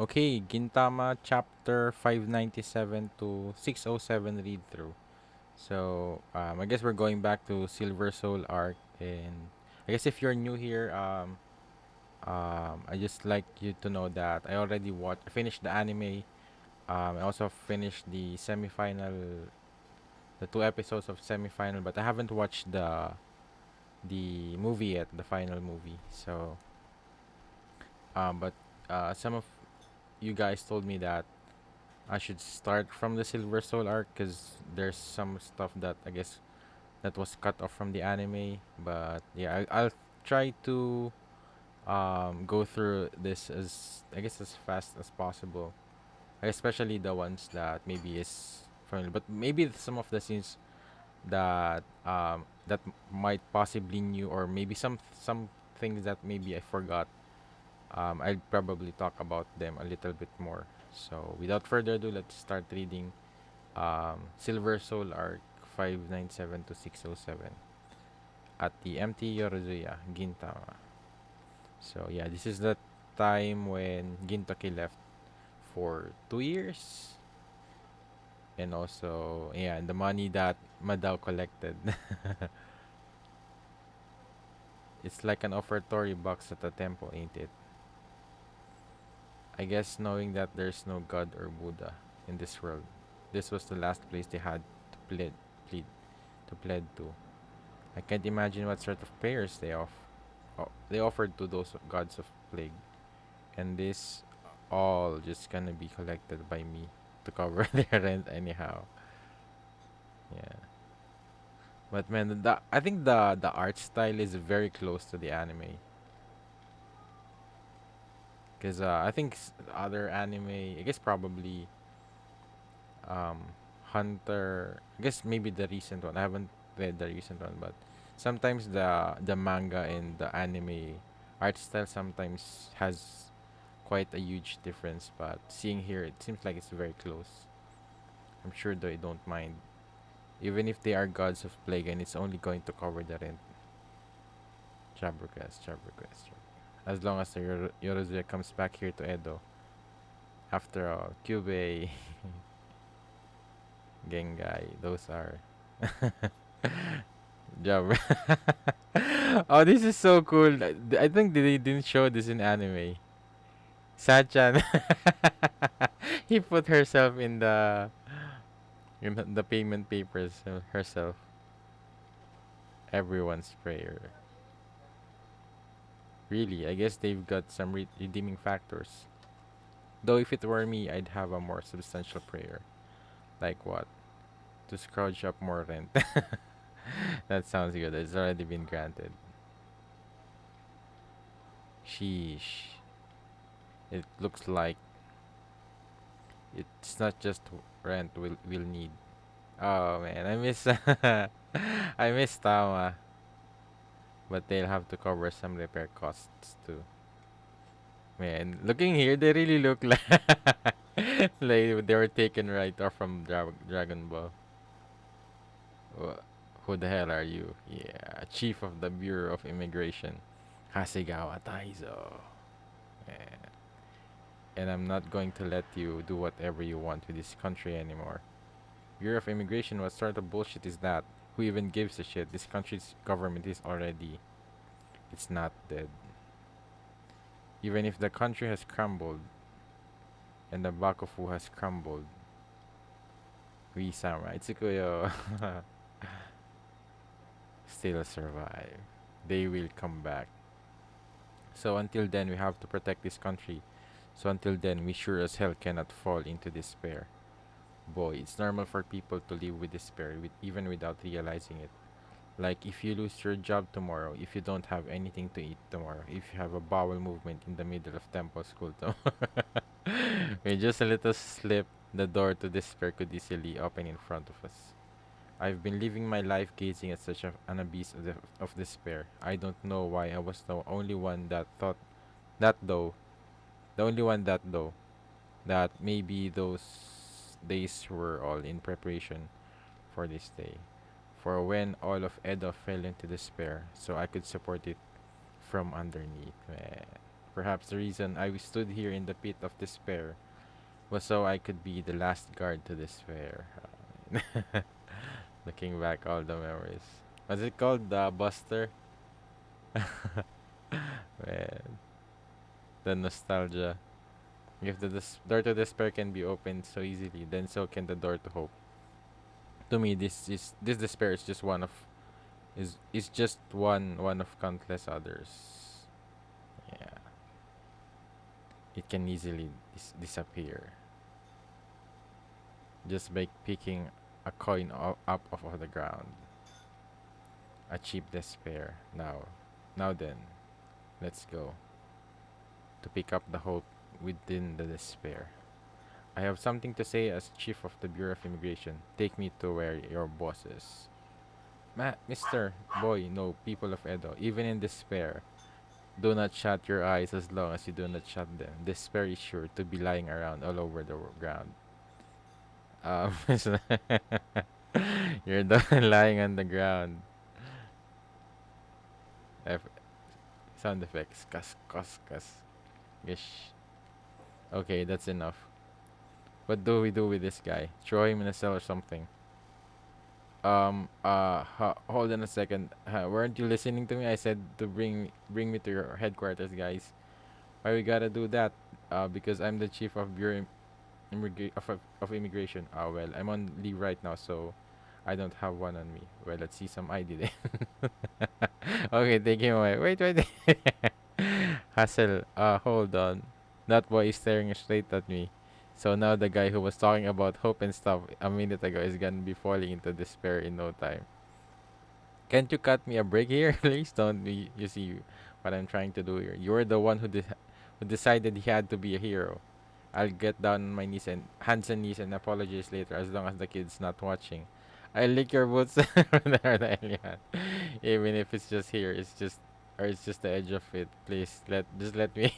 Okay, Gintama Chapter 597 to 607 read through. So, I guess we're going back to Silver Soul arc, and I guess if you're new here, I just like you to know that I already finished the anime. I also finished the semifinal, the two episodes of semifinal, but I haven't watched the movie yet, the final movie. So, but some of you guys told me that I should start from the Silver Soul arc because there's some stuff that I guess that was cut off from the anime. But yeah, I'll try to go through this as I guess as fast as possible, especially the ones that maybe is familiar. But maybe some of the scenes that might possibly new, or maybe some things that maybe I forgot. I'll probably talk about them a little bit more. So without further ado, let's start reading Silver Soul Arc 597 to 607 at the empty Yorozuya, Gintama. So yeah, this is the time when Gintoki left for 2 years. And also, yeah, and the money that Madao collected. It's like an offertory box at a temple, ain't it? I guess knowing that there's no God or Buddha in this world, this was the last place they had to plead, to plead to. I can't imagine what sort of prayers they offered to those gods of plague, and this all just gonna be collected by me to cover their rent anyhow. Yeah, but man, I think the art style is very close to the anime, because I think other anime, I guess probably um Hunter. I guess maybe the recent one. I haven't read the recent one, but sometimes the manga and the anime art style sometimes has quite a huge difference. But seeing here, it seems like it's very close. I'm sure they don't mind, even if they are gods of plague and it's only going to cover the rent. Job request, job request. As long as the Yorozuya comes back here to Edo. After all, Kyubei, Gengai, those are job. Oh, this is so cool. I think they didn't show this in anime. Sachan, he put herself in the payment papers herself. Everyone's prayer. Really, I guess they've got some redeeming factors. Though if it were me, I'd have a more substantial prayer. Like what? To scrounge up more rent. That sounds good. It's already been granted. Sheesh. It looks like it's not just rent we'll need. Oh man, I miss I miss Tama, but they'll have to cover some repair costs too. Man, looking here, they really look like like they were taken right off from Dragon Ball. Who the hell are you? Yeah, Chief of the Bureau of Immigration, Hasegawa Taizo. Man. And I'm not going to let you do whatever you want with this country anymore. Bureau of Immigration, what sort of bullshit is that? Who even gives a shit? This country's government is already, it's not dead. Even if the country has crumbled and the Bakufu has crumbled, we samurai Tsukuyo still survive. They will come back. So until then, we have to protect this country. So until then, we sure as hell cannot fall into despair. Boy, it's normal for people to live with despair, even without realizing it. Like if you lose your job tomorrow, if you don't have anything to eat tomorrow, if you have a bowel movement in the middle of temple school tomorrow, with just a little slip, the door to despair could easily open in front of us. I've been living my life gazing at such an abyss of despair. I don't know why I was the only one that thought that though. The only one that though. That maybe those days were all in preparation for this day. For when all of Edo fell into despair, so I could support it from underneath. Man. Perhaps the reason I stood here in the pit of despair was so I could be the last guard to despair. Looking back all the memories. Was it called the Buster? Man, the nostalgia. If the door to despair can be opened so easily, then so can the door to hope. To me, this despair is just one of is just one of countless others. Yeah, it can easily disappear just by picking a coin up off of the ground. A cheap despair. Now then, let's go to pick up the hope within the despair. I have something to say as Chief of the Bureau of Immigration. Take me to where your boss is. Mr. Boy, no, people of Edo, even in despair, do not shut your eyes as long as you do not shut them. Despair is sure to be lying around all over the ground. Um, you're the one lying on the ground. F- Sound effects. Kas, kas, kas. Gish. Okay, that's enough. What do we do with this guy? Throw him in a cell or something? Hold on a second. Weren't you listening to me? I said to bring me to your headquarters, guys. Why we gotta do that? Because I'm the chief of bureau of immigration. Well, I'm on leave right now, so I don't have one on me. Well, let's see some ID then. Okay, take him away. Wait. Hassel. Hold on. That boy is staring straight at me. So now the guy who was talking about hope and stuff a minute ago is gonna be falling into despair in no time. Can't you cut me a break here, please? Don't be, you see what I'm trying to do here. You're the one who decided he had to be a hero. I'll get down on my knees and hands and knees and apologize later as long as the kid's not watching. I lick your boots even if it's just here, it's just the edge of it. Please let me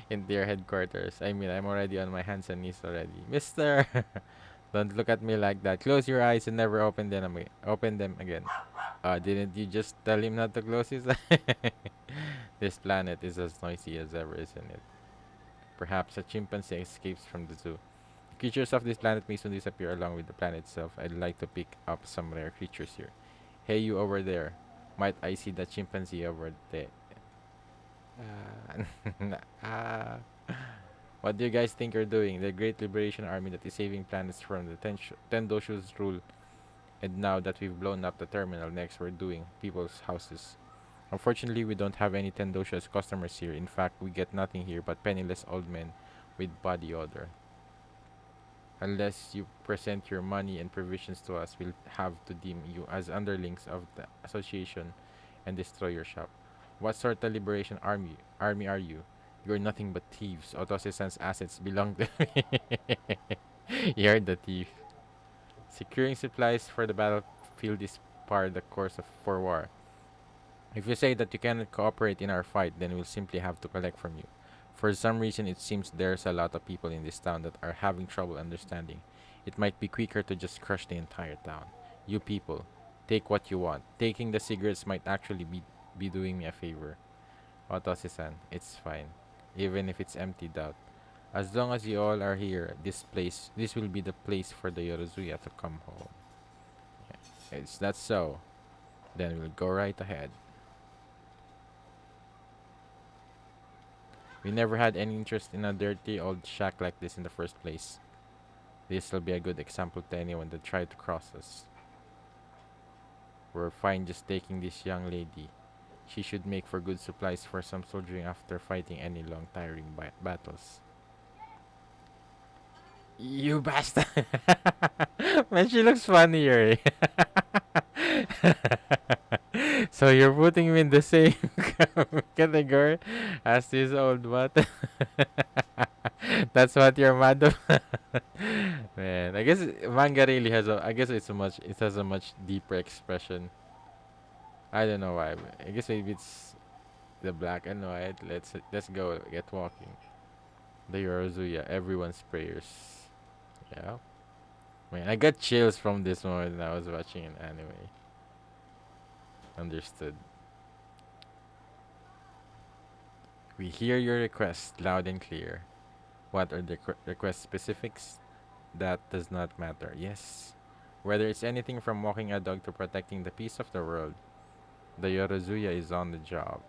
into your headquarters. I mean, I'm already on my hands and knees already, Mister. Don't look at me like that. Close your eyes and never open them again. Didn't you just tell him not to close his eyes? This planet is as noisy as ever, isn't it? Perhaps a chimpanzee escapes from the zoo. The creatures of this planet may soon disappear along with the planet itself. I'd like to pick up some rare creatures here. Hey, you over there. Might I see that chimpanzee over there? Ah. What do you guys think you're doing? The Great Liberation Army that is saving planets from the Tendoshu's rule. And now that we've blown up the terminal, next we're doing people's houses. Unfortunately, we don't have any Tendoshu as customers here. In fact, we get nothing here but penniless old men with body odor. Unless you present your money and provisions to us, we'll have to deem you as underlings of the association and destroy your shop. What sort of liberation army are you? You're nothing but thieves. Otose-san's assets belong to me. You're the thief. Securing supplies for the battlefield is part of the course of for war. If you say that you cannot cooperate in our fight, then we'll simply have to collect from you. For some reason, it seems there's a lot of people in this town that are having trouble understanding. It might be quicker to just crush the entire town. You people, take what you want. Taking the cigarettes might actually be doing me a favor. Otose-san, it's fine. Even if it's emptied out. As long as you all are here, this will be the place for the Yorozuya to come home. Is that so? Then we'll go right ahead. We never had any interest in a dirty old shack like this in the first place. This will be a good example to anyone that tried to cross us. We're fine just taking this young lady. She should make for good supplies for some soldiering after fighting any long tiring battles. You bastard! Man, she looks funnier. So you're putting me in the same category as this old what? That's what you're mad about. Man, I guess manga really has a. I guess it has a much deeper expression. I don't know why. But I guess maybe it's the black and white. Let's go get walking. The Yorozuya, everyone's prayers. Yeah. Man, I got chills from this moment when I was watching an anime. Understood. We hear your request loud and clear. What are the request specifics? That does not matter. Yes. Whether it's anything from walking a dog to protecting the peace of the world, the Yorozuya is on the job.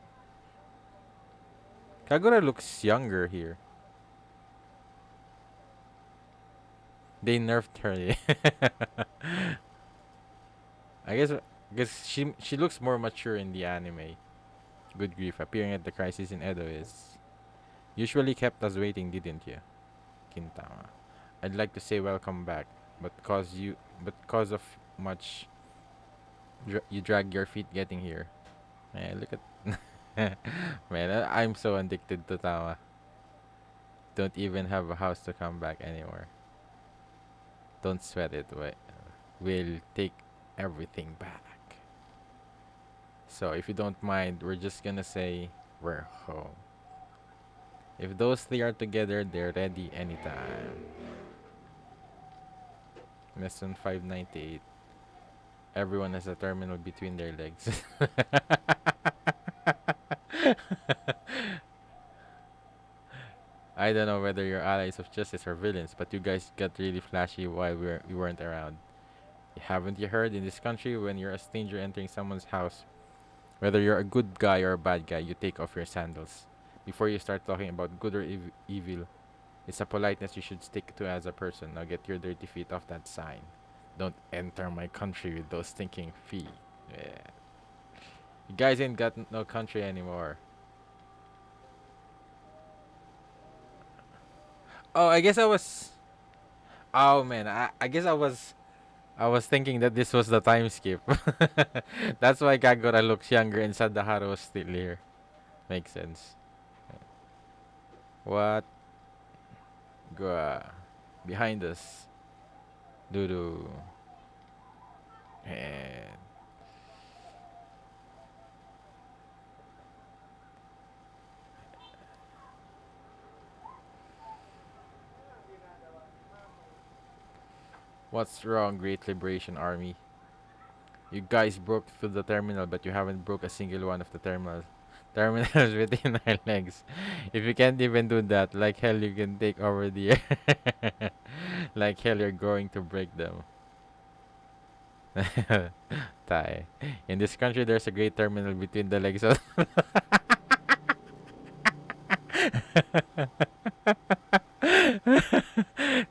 Kagura looks younger here. They nerfed her. I guess she looks more mature in the anime. Good grief, appearing at the crisis in Edo is usually kept us waiting, didn't you, Kintama? I'd like to say welcome back, but cause of much, you drag your feet getting here. Man, look at man, I'm so addicted to Tama. Don't even have a house to come back anymore. Don't sweat it. We'll take everything back. So if you don't mind, we're just gonna say we're home. If those three are together, they're ready anytime. Lesson 598. Everyone has a terminal between their legs. I don't know whether you're allies of justice or villains, but you guys got really flashy while we weren't around. Haven't you heard, in this country, when you're a stranger entering someone's house, whether you're a good guy or a bad guy, you take off your sandals. Before you start talking about good or evil, it's a politeness you should stick to as a person. Now get your dirty feet off that sign. Don't enter my country with those stinking feet. Yeah. You guys ain't got no country anymore. Oh, I guess I was. Oh man, I guess I was thinking that this was the time skip. That's why Kagura looks younger and Sadahara was still here. Makes sense. What? Gua. Behind us. Dudu. And what's wrong, Great Liberation Army? You guys broke through the terminal, but you haven't broke a single one of the terminals within our legs. If you can't even do that, like hell you can take over the air. Like hell you're going to break them. Tai. In this country, there's a great terminal between the legs of.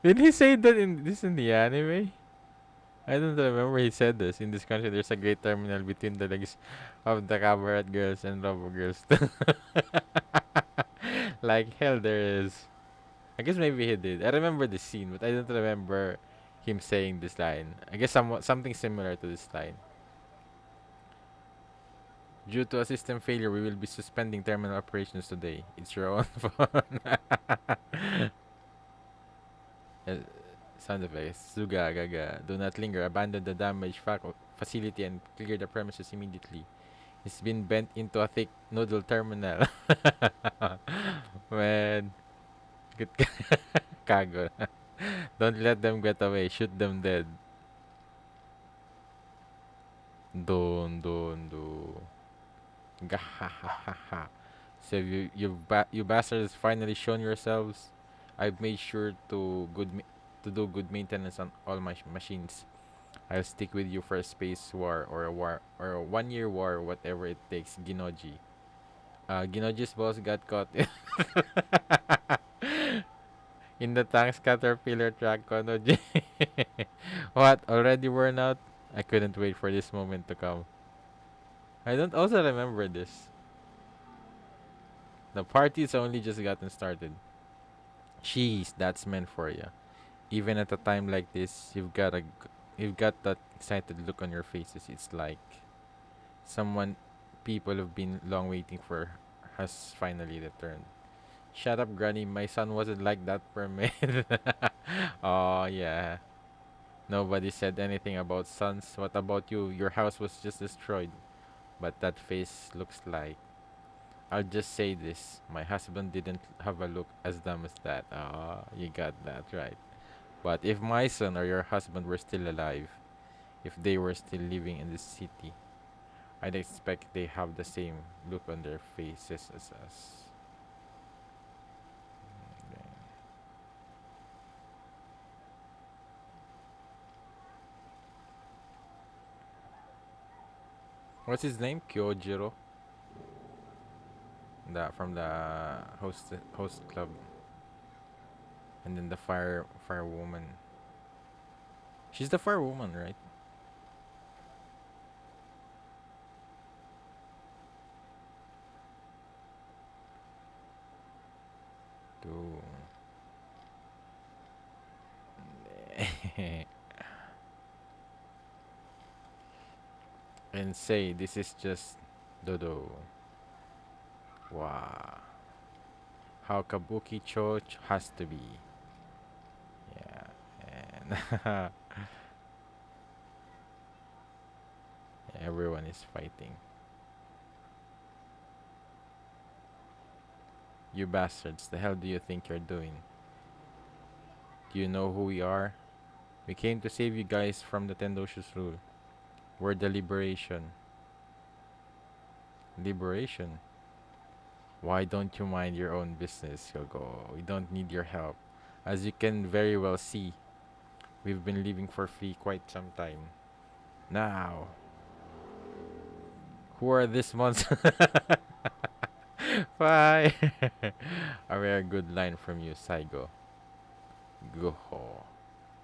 Did he say that in the anime? I don't remember he said this. In this country, there's a great terminal between the legs of the cabaret girls and robo girls. Like hell, there is. I guess maybe he did. I remember the scene, but I don't remember him saying this line. I guess something similar to this line. Due to a system failure, we will be suspending terminal operations today. It's your own fault. Uh, Sound effects. Suga, gaga. Do not linger. Abandon the damaged facility and clear the premises immediately. It's been bent into a thick noodle terminal. Man. Good kago. Don't let them get away. Shoot them dead. Do. Gahahaha. So you bastards finally shown yourselves. I've made sure to do good maintenance on all my machines. I'll stick with you for a space war or a 1 year war, whatever it takes. Ginoji. Ginoji's boss got caught in the tank's caterpillar track. Konoji. What? Already worn out? I couldn't wait for this moment to come. I don't also remember this. The party's only just gotten started. Jeez, that's meant for you. Even at a time like this, you've got that excited look on your faces. It's like someone people have been long waiting for has finally returned. Shut up, Granny. My son wasn't like that per minute. Oh yeah. Nobody said anything about sons. What about you? Your house was just destroyed. But that face looks like. I'll just say this. My husband didn't have a look as dumb as that. Ah, you got that right. But if my son or your husband were still alive, if they were still living in this city, I'd expect they have the same look on their faces as us. What's his name? Kyojiro, the from the host club, and then the fire woman. She's the fire woman, right? Too. And say this is just Dodo. Wow. How Kabuki Church has to be. Yeah. And everyone is fighting. You bastards, the hell do you think you're doing? Do you know who we are? We came to save you guys from the Tendoshu's rule. We're the liberation. Liberation? Why don't you mind your own business, Yogo? We don't need your help. As you can very well see, we've been living for free quite some time. Now, who are these monsters? Bye! A rare good line from you, Saigo. Goho.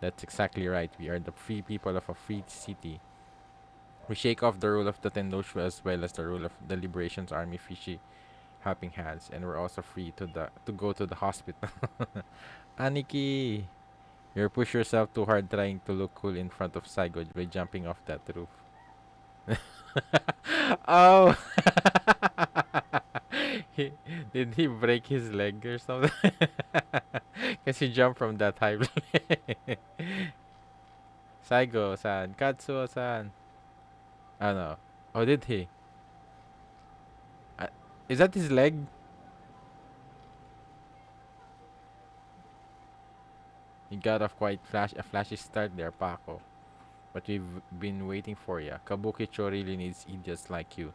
That's exactly right. We are the free people of a free city. We shake off the rule of the Tendoshu as well as the rule of the Liberation's Army Fishy helping hands, and we're also free to go to the hospital. Aniki, you push yourself too hard trying to look cool in front of Saigo by jumping off that roof. Oh, he, did he break his leg or something? Cause he jumped from that high place. Saigo-san, Katsuo-san. Oh no. Oh, did he? Uh, is that his leg? You got off quite a flashy start there, Paco. But we've been waiting for ya. Kabukicho really needs idiots like you.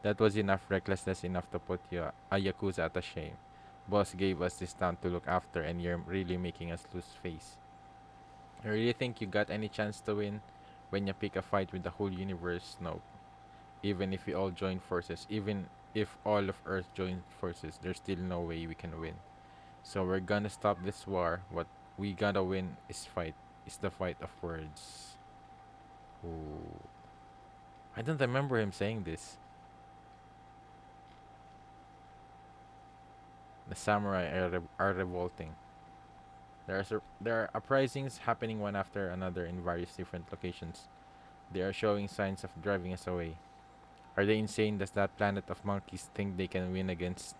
That was enough recklessness enough to put you, a Yakuza at a shame. Boss gave us this town to look after and you're really making us lose face. I really think you got any chance to win when you pick a fight with the whole universe? No. Even if we all join forces, even if all of Earth joins forces, there's still no way we can win. So we're gonna stop this war. What we gotta win is the fight of words. Ooh. I don't remember him saying this. The samurai are revolting. There are uprisings happening one after another in various different locations. They are showing signs of driving us away. Are they insane? Does that planet of monkeys think they can win against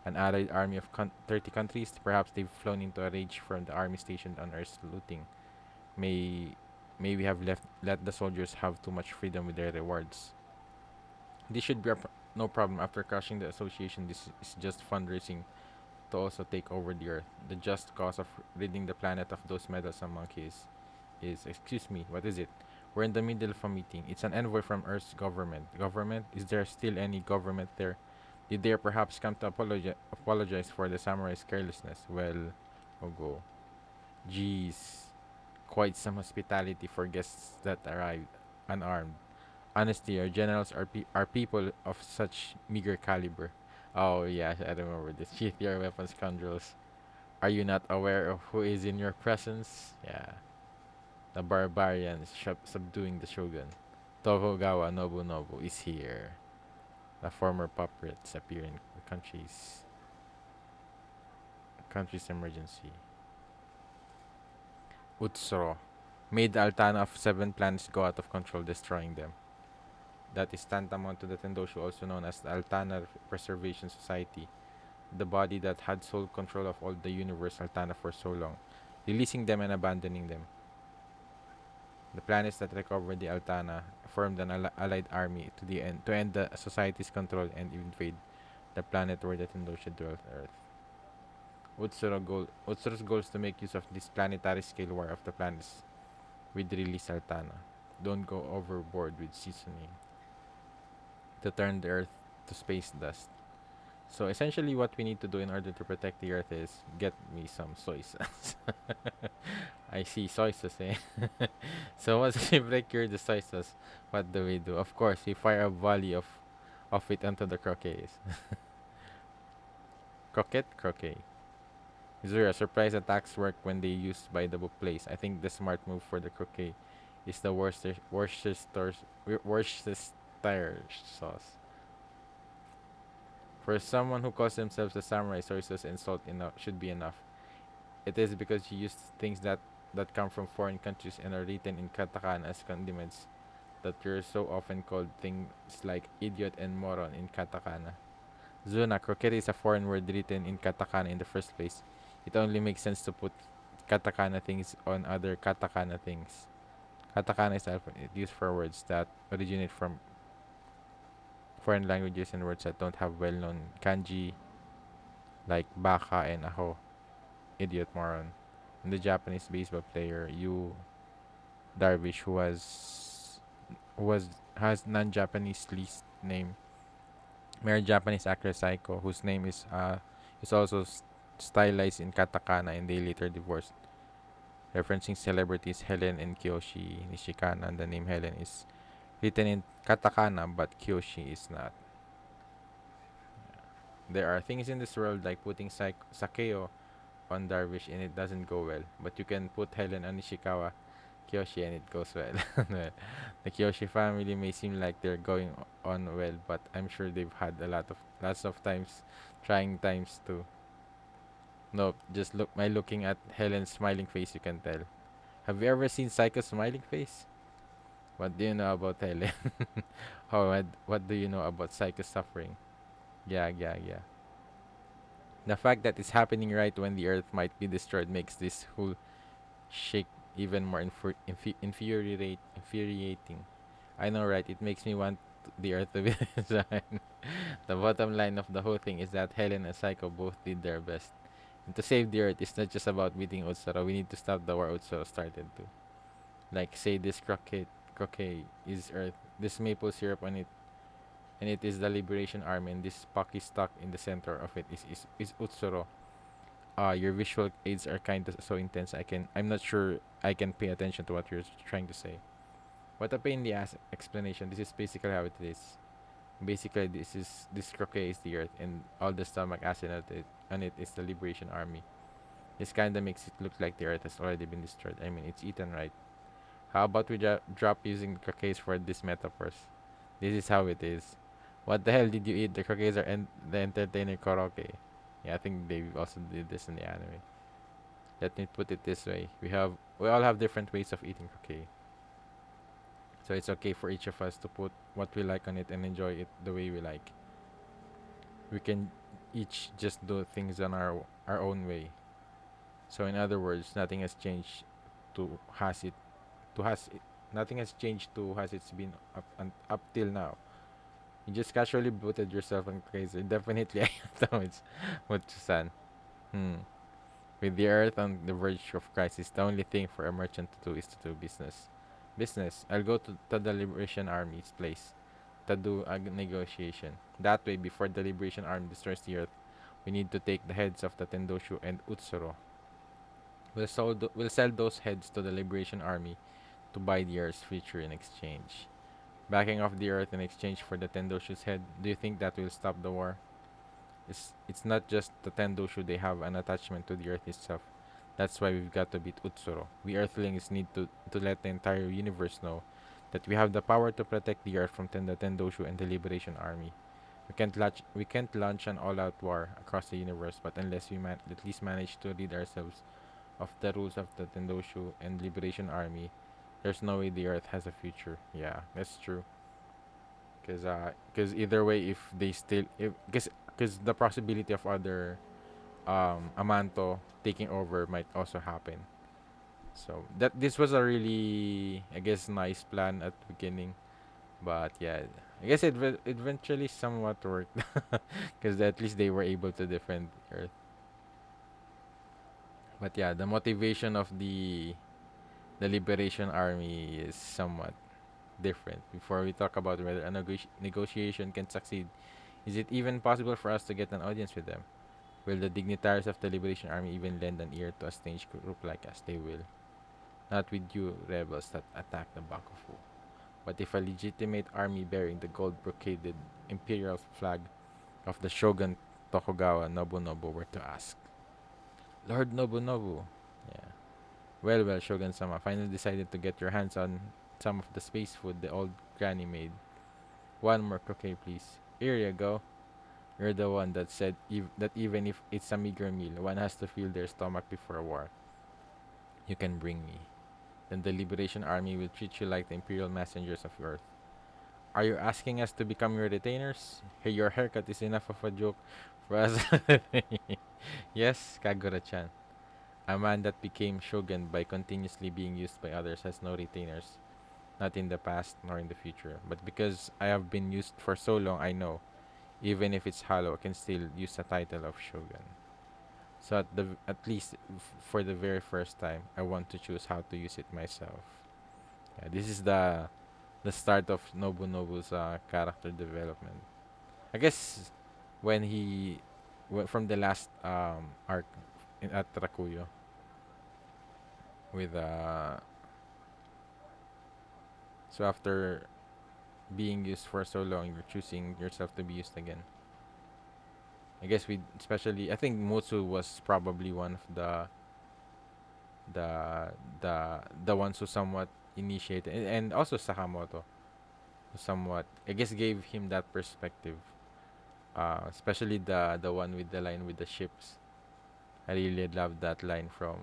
an allied army of 30 countries? Perhaps they've flown into a rage from the army stationed on Earth's looting. May may we have let the soldiers have too much freedom with their rewards. This should be no problem. After crushing the association, this is just fundraising to also take over the Earth. The just cause of ridding the planet of those meddlesome monkeys is, excuse me, what is it? We're in the middle of a meeting. It's an envoy from Earth's government. Government? Is there still any government there? Did they perhaps come to apologize for the samurai's carelessness? Well, oh go. Jeez. Quite some hospitality for guests that arrived unarmed. Honestly, our generals are people of such meager caliber. Oh yeah, I remember this. Sheath your weapons, scoundrels. Are you not aware of who is in your presence? Yeah, the barbarians subduing the shogun. Tokugawa Nobunobu is here. The former puppets appear in the country's emergency. Utsuro made the Altana of 7 planets go out of control, destroying them. That is tantamount to the Tendoshu, also known as the Altana Preservation Society, the body that had sole control of all the universe Altana for so long, releasing them and abandoning them. The planets that recovered the Altana formed an allied army to end the society's control and invade the planet where the Tendoshu dwelt, Earth. Utsuro's goal is to make use of this planetary scale war of the planets with release Altana. Don't go overboard with seasoning to turn the Earth to space dust. So essentially, what we need to do in order to protect the Earth is get me some soy sauce. I see soy sauce, eh? So once we procure the soy sauce, what do we do? Of course, we fire a volley of it onto the croquets. Croquet. Zero. Surprise attacks work when they used by the book plays. I think the smart move for the croquet is the Worcestershire sauce. For someone who calls themselves a samurai, soy sauce and salt enough should be enough. It is because you use things that come from foreign countries and are written in katakana as condiments that you're so often called things like idiot and moron in katakana. Zuna, croquet is a foreign word written in katakana in the first place. It only makes sense to put katakana things on other katakana things. Katakana is alphabet used for words that originate from foreign languages and words that don't have well-known kanji like baka and aho, idiot, moron. And the Japanese baseball player Yu Darvish, who was has non-Japanese least name, married Japanese actress Saiko, whose name is also stylized in katakana, and they later divorced. Referencing celebrities Helen and Kiyoshi Nishikana, the name Helen is written in katakana, but Kiyoshi is not. There are things in this world like putting Sakeo on Darvish and it doesn't go well, but you can put Helen on Nishikawa Kyoshi and it goes well. Well, the Kyoshi family may seem like they're going on well, but I'm sure they've had lots of times, trying times too. Nope, just looking at Helen's smiling face, you can tell. Have you ever seen Psycho's smiling face? What do you know about Helen? What do you know about Psycho's suffering? Yeah. The fact that it's happening right when the Earth might be destroyed makes this whole shake even more infuriating. I know, right? It makes me want the Earth to be designed. The bottom line of the whole thing is that Helen and Psycho both did their best. And to save the Earth, it's not just about beating Utsuro. We need to stop the war Utsuro started to. Like, say this croquet is Earth. This maple syrup on it, and it is the Liberation Army, and this Pocky stuck in the center of it is Utsuro. Your visual aids are kind of so intense. I'm not sure I can pay attention to what you're trying to say. What a pain in the ass explanation. This is basically how it is. Basically, this croquet is the Earth, and all the stomach acid on it is the Liberation Army. This kinda makes it look like the Earth has already been destroyed. I mean, it's eaten, right? How about we drop using croquets for these metaphors? This is how it is. What the hell did you eat? The croquets are the entertainer koroke. Yeah, I think they also did this in the anime. Let me put it this way: we all have different ways of eating croquet, so it's okay for each of us to put what we like on it and enjoy it the way we like. We can each just do things on our own way. So in other words, nothing has changed to has it. Nothing has changed to has it's been up till now. You just casually booted yourself on crazy. Definitely, I know it's Mutsu-san. Hmm. With the earth on the verge of crisis, the only thing for a merchant to do is to do business. Business. I'll go to the Liberation Army's place to do a negotiation. That way, before the Liberation Army destroys the earth, we need to take the heads of the Tendoshu and Utsuro. We'll sell those heads to the Liberation Army to buy the earth's future in exchange. Backing off the earth in exchange for the Tendoshu's head, do you think that will stop the war? It's not just the Tendoshu, they have an attachment to the earth itself. That's why we've got to beat Utsuro. We Earthlings need to let the entire universe know that we have the power to protect the earth from the Tendoshu and the Liberation Army. We can't launch an all-out war across the universe, but unless we at least manage to rid ourselves of the rules of the Tendoshu and Liberation Army, there's no way the earth has a future. Yeah, that's true. Cause either way, if they still, if cause the possibility of other Amanto taking over might also happen. So that this was a really, I guess, nice plan at the beginning, but yeah, I guess it eventually somewhat worked, because at least they were able to defend Earth. But yeah, the motivation of the Liberation Army is somewhat different. Before we talk about whether a negotiation can succeed, Is it even possible for us to get an audience with them? Will the dignitaries of the Liberation Army even lend an ear to a strange group like us? They will. Not with you rebels that attack the Bakufu. But if a legitimate army bearing the gold brocaded imperial flag of the Shogun Tokugawa Nobunobu were to ask. Lord Nobunobu. Yeah. Well, Shogun-sama finally decided to get your hands on some of the space food the old granny made. One more croquet, please. Here you go. You're the one that said that even if it's a meager meal, one has to fill their stomach before a war. You can bring me. Then the Liberation Army will treat you like the imperial messengers of Earth. Are you asking us to become your retainers? Hey, your haircut is enough of a joke for us. Yes, Kagura-chan. A man that became shogun by continuously being used by others has no retainers, not in the past nor in the future. But because I have been used for so long, I know, even if it's hollow, I can still use the title of shogun. So at least for the very first time, I want to choose how to use it myself. Yeah, this is the start of Nobunobu's character development. I guess when he from the last arc at Rakuyo with so after being used for so long, you're choosing yourself to be used again. I guess we especially I think Mutsu was probably one of the the ones who somewhat initiated and also Sakamoto who somewhat I guess gave him that perspective. Especially the one with the line with the ships. I really love that line from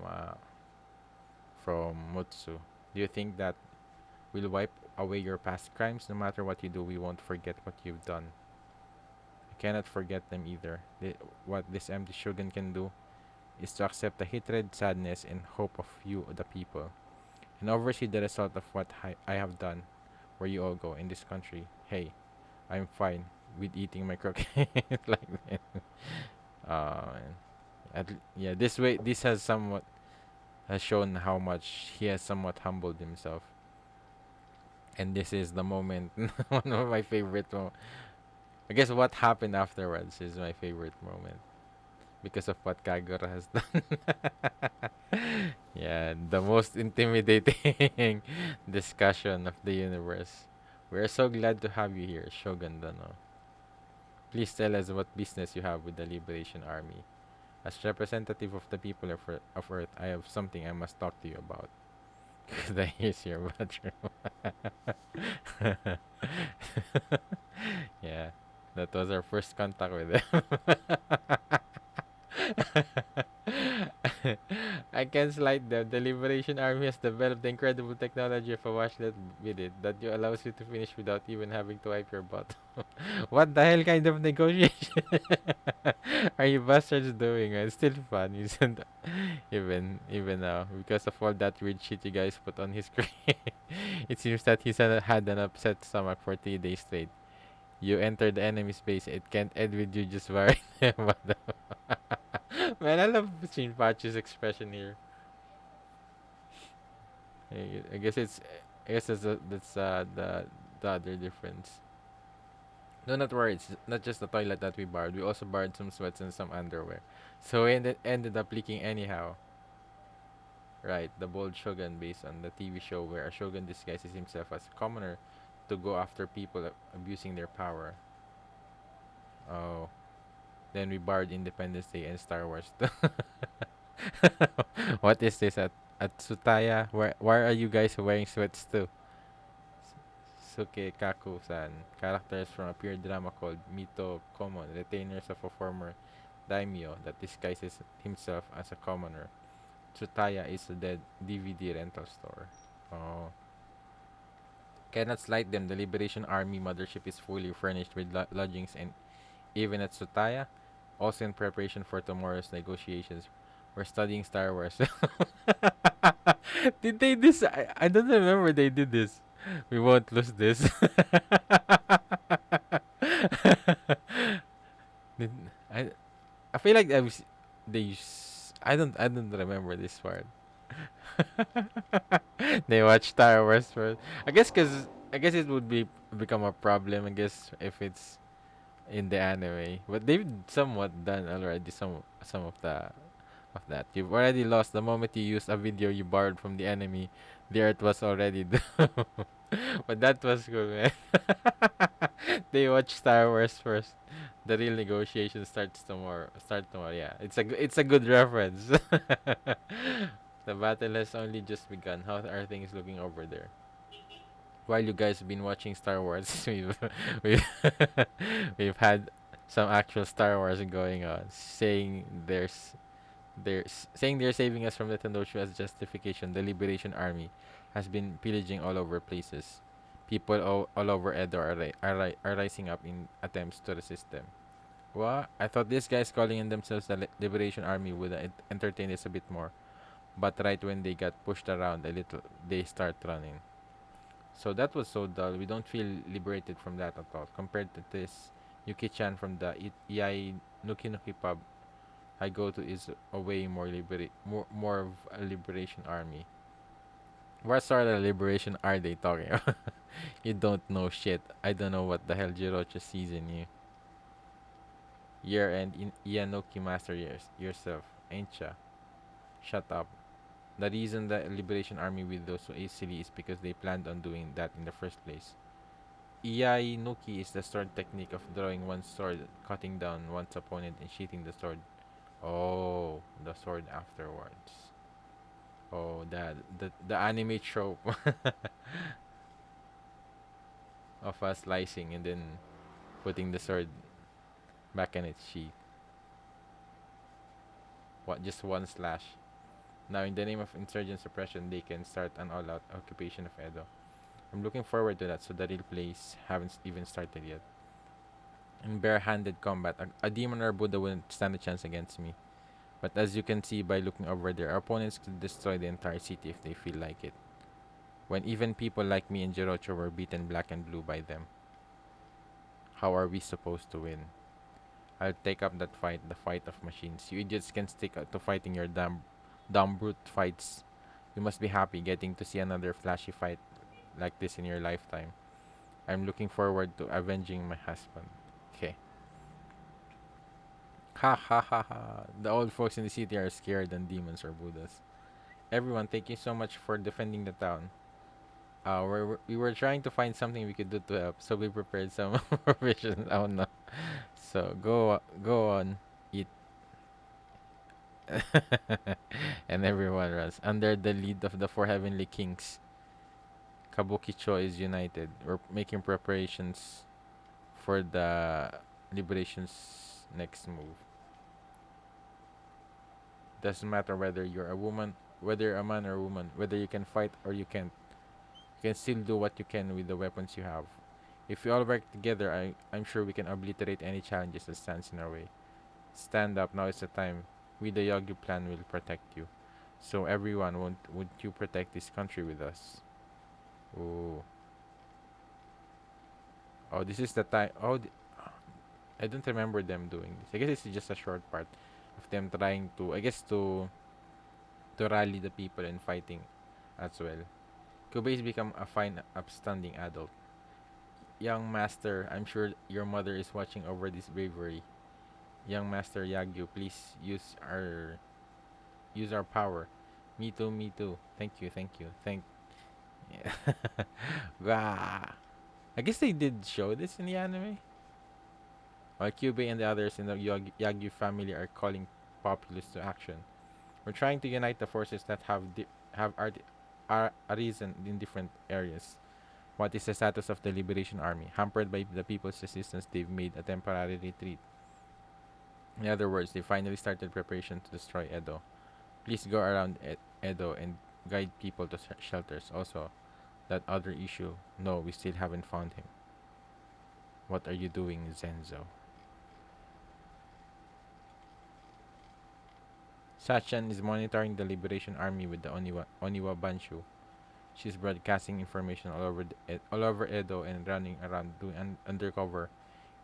Mutsu. Do you think that will wipe away your past crimes? No matter what you do, we won't forget what you've done. I cannot forget them either. What this empty shogun can do is to accept the hatred, sadness, and hope of you, the people, and oversee the result of what I have done, where you all go in this country. Hey, I'm fine with eating my croquette like that. And yeah, this way, this has somewhat has shown how much he has somewhat humbled himself. And this is the moment, one of my favorite. I guess what happened afterwards is my favorite moment because of what Kagura has done. Yeah, the most intimidating discussion of the universe. We're so glad to have you here, Shogun Dano. Please tell us what business you have with the Liberation Army. As representative of the people of Earth, I have something I must talk to you about. Could I use your bathroom? Yeah, that was our first contact with them. I can slide them. The Liberation Army has developed the incredible technology of a washlet with it that you allows you to finish without even having to wipe your butt. What the hell kind of negotiation are you bastards doing? It's still fun, isn't even now because of all that weird shit you guys put on his screen. It seems that he's had an upset stomach for 3 days straight. You enter the enemy's base. It can't end with you just worrying about them. Man, I love Shinpachi's expression here. I guess it's I guess that's the other difference. No, not worry. It's not just the toilet that we borrowed. We also borrowed some sweats and some underwear. So we ended up leaking anyhow. Right, the bold shogun based on the TV show where a shogun disguises himself as a commoner to go after people abusing their power. Oh, then we borrowed Independence Day and Star Wars. What is this at Tsutaya? Why are you guys wearing sweats too? Suke Kaku-san, characters from a pure drama called Mito Komon, retainers of a former daimyo that disguises himself as a commoner. Tsutaya is a dead DVD rental store. Oh. Cannot slight them. The Liberation Army mothership is fully furnished with lodgings and even at Tsutaya, also in preparation for tomorrow's negotiations. We're studying Star Wars. Did they this? I don't remember they did this. We won't lose this. Did, I I feel like I don't remember this part. They watch Star Wars first. I guess it would become a problem. I guess if it's in the anime, but they've somewhat done already some of that. You've already lost the moment you used a video you borrowed from the enemy. The earth was already done. But that was cool, man. They watch Star Wars first. The real negotiation starts tomorrow. Start tomorrow. Yeah, it's a good reference. The battle has only just begun. How are things looking over there? While you guys have been watching Star Wars, we've we've had some actual Star Wars going on, saying saying they're saving us from the Tendoshu as justification. The Liberation Army has been pillaging all over places. People all over Edo are rising up in attempts to resist them. What? I thought these guys calling in themselves the Liberation Army would entertain us a bit more. But right when they got pushed around a little, they start running. So that was so dull. We don't feel liberated from that at all. Compared to this, Yuki-chan from the Iai Nuki Nuki pub I go to is a way more of a liberation army. What sort of liberation are they talking about? You don't know shit. I don't know what the hell Jirocha sees in you. Year end in Ianoki master yourself, ain't ya? Shut up. The reason the Liberation Army withdrew so easily is because they planned on doing that in the first place. Iai Nuki is the sword technique of drawing one sword, cutting down one's opponent, and sheathing the sword. Oh, the sword afterwards. Oh, the anime trope of us slicing and then putting the sword back in its sheath. What? Just one slash. Now, in the name of insurgent suppression, they can start an all-out occupation of Edo. I'm looking forward to that. So the real plays haven't even started yet. In bare-handed combat, a demon or Buddha wouldn't stand a chance against me. But as you can see by looking over there, our opponents could destroy the entire city if they feel like it. When even people like me and Jirocho were beaten black and blue by them. How are we supposed to win? I'll take up that fight, the fight of machines. You idiots can stick to fighting your dumb brute fights. You must be happy getting to see another flashy fight like this in your lifetime. I'm looking forward to avenging my husband. Okay. Ha ha ha ha. The old folks in the city are scared than demons or Buddhas. Everyone, thank you so much for defending the town. We were trying to find something we could do to help, so we prepared some provisions. Oh no. So go on, eat. And everyone runs. Under the lead of the four heavenly kings, Kabukicho is united. We're making preparations for the liberation's next move. Doesn't matter whether you're a woman, whether a man or a woman, whether you can fight or you can't. You can still do what you can with the weapons you have. If we all work together, I'm sure we can obliterate any challenges that stands in our way. Stand up, now is the time. We the Yagyu clan will protect you. So everyone, would you protect this country with us? Oh. Oh, this is the time. Oh, I don't remember them doing this. I guess it's just a short part of them trying to, I guess, to rally the people and fighting as well. Kube's become a fine, upstanding adult. Young master, I'm sure your mother is watching over this bravery. Young master Yagyu, please use our power. Me too, me too. Thank you, thank you, thank. Yeah. Wah. I guess they did show this in the anime. While Kyubey and the others in the Yagyu family are calling populace to action. We're trying to unite the forces that have arisen in different areas. What is the status of the Liberation Army? Hampered by the people's resistance, they've made a temporary retreat. In other words, they finally started preparation to destroy Edo. Please go around Edo and guide people to shelters. Also, that other issue. No, we still haven't found him. What are you doing, Zenzo? Sachan is monitoring the Liberation Army with the Oniwa Banshu. She's broadcasting information all over Edo and running around doing undercover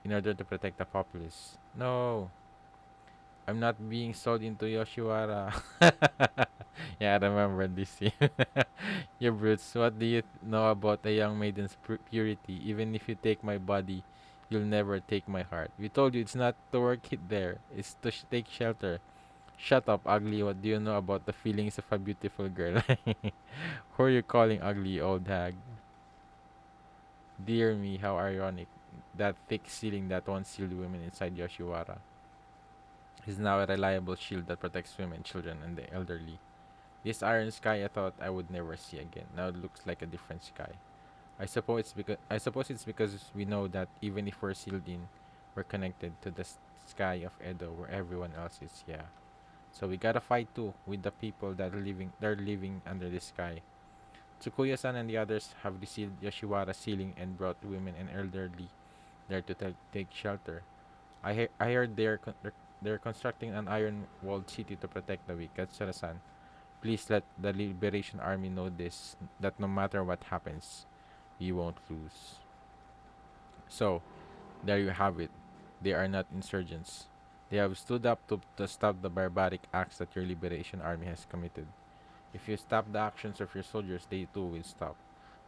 in order to protect the populace. No, I'm not being sold into Yoshiwara. Yeah, I remember this scene. You brutes, what do you know about a young maiden's purity? Even if you take my body, You'll never take my heart. We told you it's not to work it there. It's to take shelter. Shut up, ugly. What do you know about the feelings of a beautiful girl? Who are you calling ugly, old hag? Dear me, how ironic. That thick ceiling that once sealed women inside Yoshiwara is now a reliable shield that protects women, children, and the elderly. This iron sky I thought I would never see again. Now it looks like a different sky. I suppose it's because we know that even if we're sealed in, we're connected to the sky of Edo where everyone else is. Yeah. So we gotta fight too with the people that are living under the sky. Tsukuya-san and the others have resealed Yoshiwara ceiling and brought women and elderly there to take shelter. I heard they're constructing an iron-walled city to protect the weak. Katsura-san, please let the Liberation Army know this, that no matter what happens, you won't lose. So, there you have it. They are not insurgents. They have stood up to stop the barbaric acts that your Liberation Army has committed. If you stop the actions of your soldiers, they too will stop.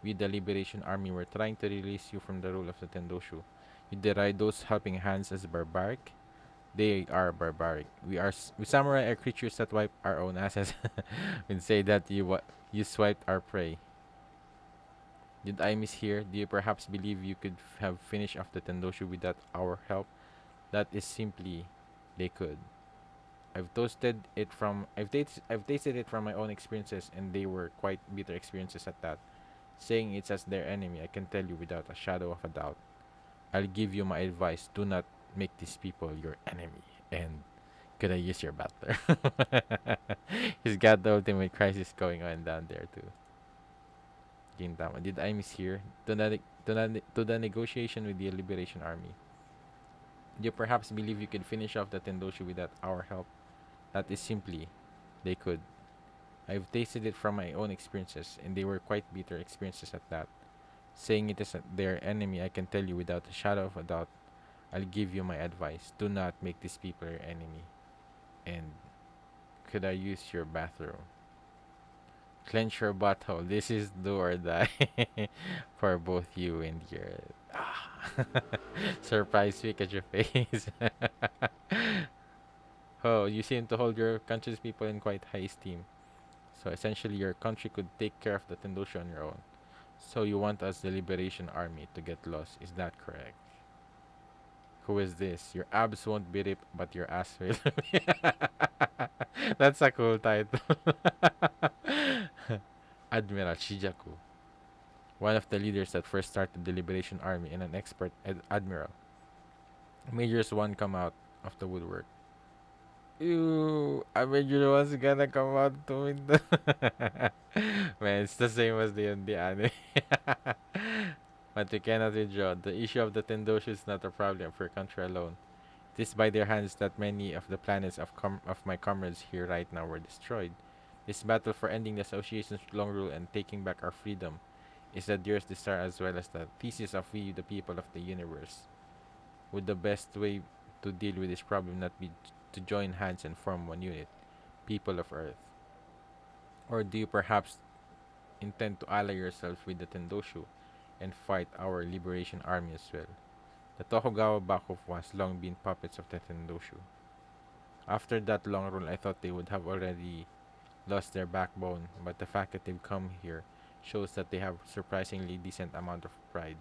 We, the Liberation Army, were trying to release you from the rule of the Tendoshu. You deride those helping hands as barbaric? They are barbaric. We samurai are creatures that wipe our own asses. And say that you swiped our prey. Did I mishear? Do you perhaps believe you could have finished off the Tendoshu without our help? That is simply, they could. I've tasted it from my own experiences, and they were quite bitter experiences at that. Saying it's as their enemy, I can tell you without a shadow of a doubt. I'll give you my advice. Do not make these people your enemy. And could I use your butler? He's got the ultimate crisis going on down there too. Gintama. Did I mishear? To the negotiation with the Liberation Army. Do you perhaps believe you could finish off the Tendoshi without our help? That is simply, they could. I've tasted it from my own experiences, and they were quite bitter experiences at that. Saying it is their enemy, I can tell you without a shadow of a doubt, I'll give you my advice. Do not make these people your enemy. And could I use your bathroom? Clench your butthole. This is do or die for both you and your surprise peek at your face. Oh, you seem to hold your country's people in quite high esteem. So essentially, your country could take care of the Tendoshu on your own. So you want us, the Liberation Army, to get lost. Is that correct? Who is this? Your abs won't be ripped, but your ass will. That's a cool title. Admiral Shijaku, one of the leaders that first started the Liberation Army and an expert admiral. Majors one come out of the woodwork. Ew, I Major one's gonna come out to me. Man, it's the same as the anime. But we cannot withdraw. The issue of the Tendoshu is not a problem for your country alone. It is by their hands that many of the planets of my comrades here right now were destroyed. This battle for ending the association's long rule and taking back our freedom is the dearest desire as well as the thesis of we, the people of the universe. Would the best way to deal with this problem not be to join hands and form one unit, people of Earth? Or do you perhaps intend to ally yourselves with the Tendoshu and fight our liberation army as well? The Tokugawa Bakufu has long been puppets of the Tendoshu. After that long rule, I thought they would have already lost their backbone, but the fact that they've come here shows that they have surprisingly decent amount of pride.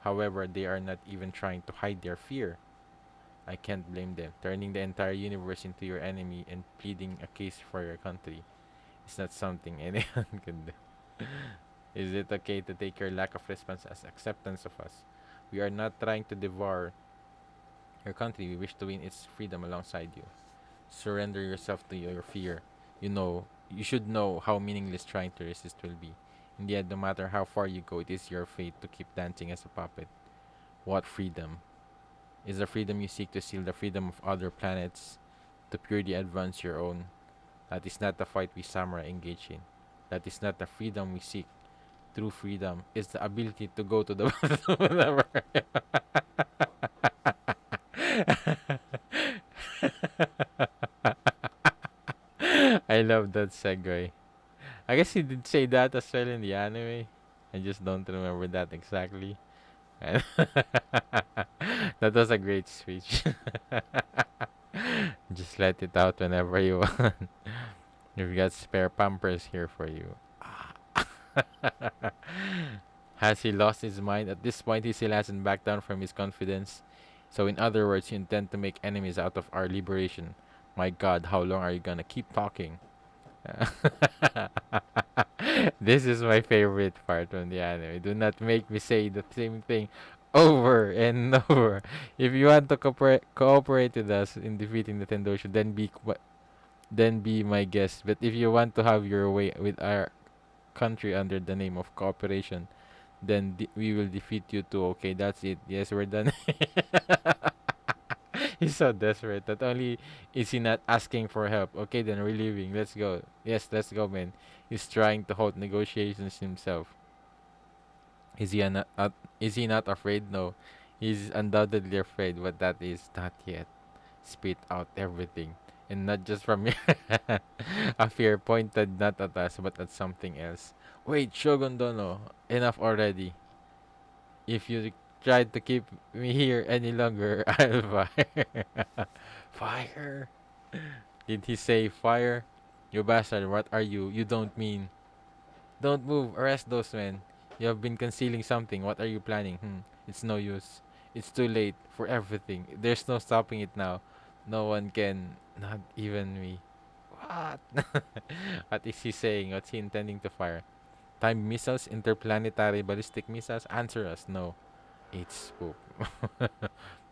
However, they are not even trying to hide their fear. I can't blame them. Turning the entire universe into your enemy and pleading a case for your country is not something anyone can do. Is it okay to take your lack of response as acceptance of us? We are not trying to devour your country. We wish to win its freedom alongside you. Surrender yourself to your fear. You should know how meaningless trying to resist will be. In the end, no matter how far you go, it is your fate to keep dancing as a puppet. What freedom? Is the freedom you seek to steal the freedom of other planets, to purely advance your own? That is not the fight we samurai engage in. That is not the freedom we seek. True freedom is the ability to go to the bathroom whenever. I love that segue. I guess he did say that as well in the anime. I just don't remember that exactly. And That was a great speech. Just let it out whenever you want. We've got spare pampers here for you. Has he lost his mind? At this point, he still hasn't backed down from his confidence. So, in other words, you intend to make enemies out of our liberation. My god, how long are you gonna keep talking? This is my favorite part from the anime. Do not make me say the same thing over and over. If you want to cooperate with us in defeating the Tendoshu, then be my guest. But if you want to have your way with our country under the name of cooperation, then we will defeat you too. Okay, that's it. Yes, we're done. He's so desperate. Not only is he not asking for help, okay, then we're leaving. Let's go. Yes, let's go, man. He's trying to hold negotiations himself. Is he not afraid? No. He's undoubtedly afraid, but that is not yet. Spit out everything. And not just from your a fear pointed not at us, but at something else. Wait, Shogun Dono, enough already. If you try to keep me here any longer, I'll fire. Fire? Did he say fire? You bastard, what are you? You don't mean. Don't move, arrest those men. You have been concealing something. What are you planning? It's no use. It's too late for everything. There's no stopping it now. No one can, not even me. What? What is he saying? What's he intending to fire? Time missiles, interplanetary ballistic missiles? Answer us. No. It's poop.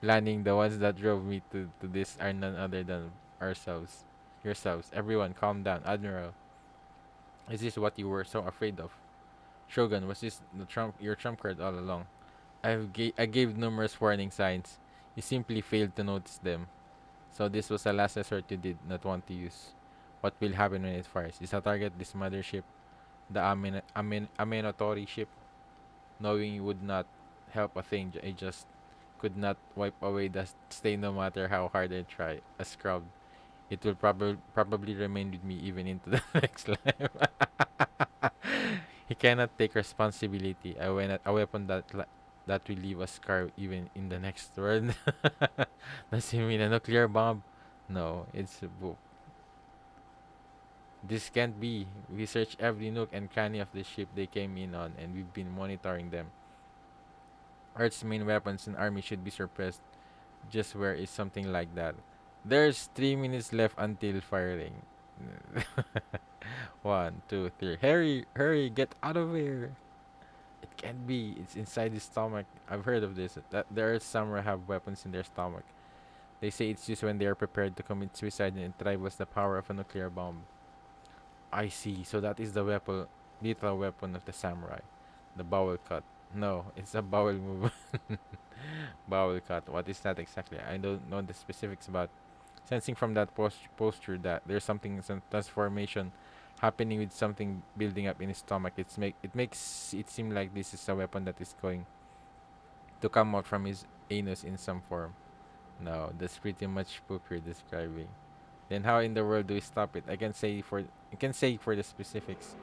Planning the ones that drove me to this are none other than ourselves. Yourselves. Everyone, calm down. Admiral, is this what you were so afraid of? Shogun, was this your trump card all along? I gave numerous warning signs. You simply failed to notice them. So this was a last resort you did not want to use. What will happen when it fires? Is a target this mothership, the Amenotori ship? Knowing you would not help a thing, I just could not wipe away the stain no matter how hard I try. A scrub. It will probably remain with me even into the next life. He cannot take responsibility. A weapon that will leave a scar even in the next world. Does he mean a nuclear bomb? No, it's a book. This can't be. We searched every nook and cranny of the ship they came in on, and we've been monitoring them. Earth's main weapons and army should be suppressed. Just where is something like that? There's 3 minutes left until firing. One, two, three. Hurry, hurry, get out of here. It can't be. It's inside his stomach. I've heard of this. That there are samurai have weapons in their stomach. They say it's used when they are prepared to commit suicide and it rivals the power of a nuclear bomb. I see. So that is the lethal weapon of the samurai. The bowel cut. No, it's a bowel move. Bowel cut. What is that exactly? I don't know the specifics about. Sensing from that posture that there's some transformation happening with something building up in his stomach. It makes it seem like this is a weapon that is going to come out from his anus in some form. No, that's pretty much poop you're describing. Then how in the world do we stop it? I can say for the specifics,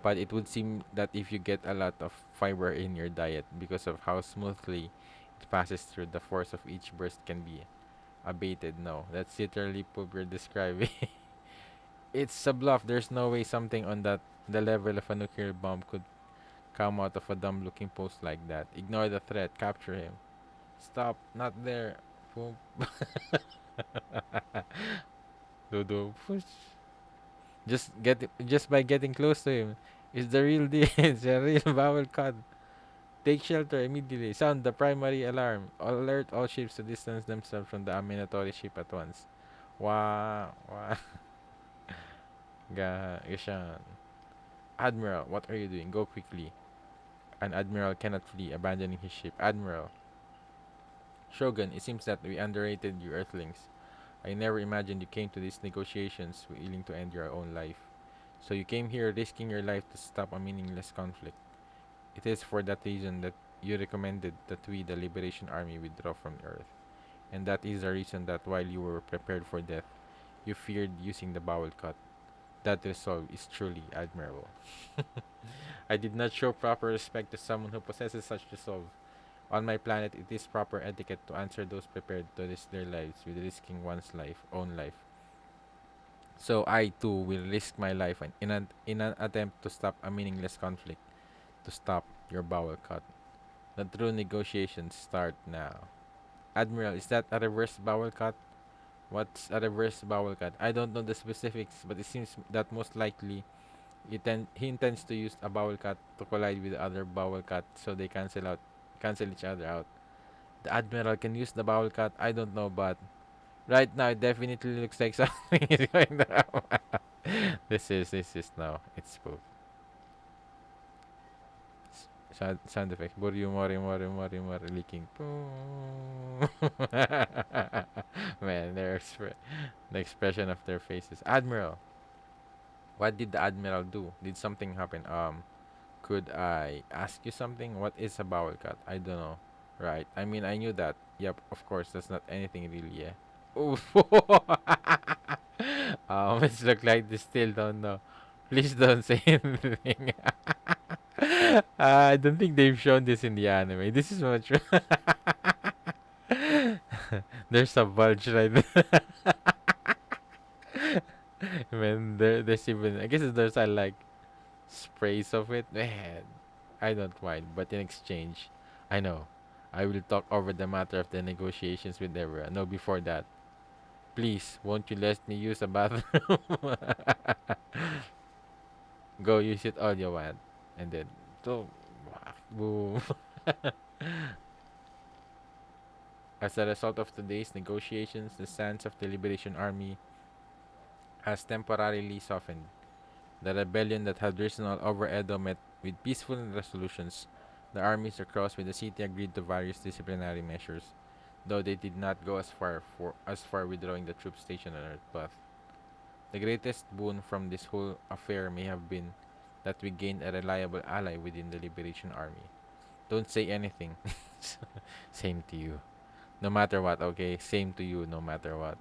but it would seem that if you get a lot of fiber in your diet because of how smoothly it passes through, the force of each burst can be abated. No, that's literally poop you're describing. It's a bluff. There's no way something on the level of a nuclear bomb could come out of a dumb looking post like that. Ignore the threat. Capture him. Stop. Not there. Boom. Dodo. Push. Just by getting close to him. It's the real deal. It's a real bowel cut. Take shelter immediately. Sound the primary alarm. Alert all ships to distance themselves from the Aminatory ship at once. Wow. Wow. Gashan. Admiral, what are you doing? Go quickly. An admiral cannot flee, abandoning his ship. Admiral. Shogun, it seems that we underrated you Earthlings. I never imagined you came to these negotiations willing to end your own life. So you came here risking your life to stop a meaningless conflict. It is for that reason that you recommended that we, the Liberation Army, withdraw from Earth. And that is the reason that while you were prepared for death, you feared using the bowel cut. That resolve is truly admirable. I did not show proper respect to someone who possesses such resolve. On my planet, it is proper etiquette to answer those prepared to risk their lives with risking one's own life. So I too will risk my life in an attempt to stop a meaningless conflict, to stop your bowel cut. The true negotiations start now. Admiral, is that a reverse bowel cut? What's a reverse bowel cut? I don't know the specifics, but it seems that most likely he intends to use a bowel cut to collide with the other bowel cut so they cancel each other out. The Admiral can use the bowel cut, I don't know, but right now it definitely looks like something is going to happen. This is no, it's spook. Sound effects. Buryo mori mori mori mori leaking. Boom. Man, the expression of their faces. Admiral, what did the Admiral do? Did something happen? Could I ask you something? What is a bowel cut? I don't know. Right. I mean, I knew that. Yep, of course. That's not anything really, yeah. Oof. It's look like they still don't know. Please don't say anything. I don't think they've shown this in the anime. This is much. There's a bulge right there. Man, there's even. I guess there's a like sprays of it. Man, I don't mind, but in exchange, I know I will talk over the matter of the negotiations with everyone. No, before that, please, won't you let me use a bathroom? Go use it all you want, and then so, boom. As a result of today's negotiations, the stance of the Liberation Army has temporarily softened. The rebellion that had risen all over Edo met with peaceful resolutions. The armies across with the city agreed to various disciplinary measures, though they did not go as far withdrawing the troops stationed on Earthpath. The greatest boon from this whole affair may have been that we gained a reliable ally within the Liberation Army. Don't say anything. Same to you. No matter what, okay? Same to you, no matter what.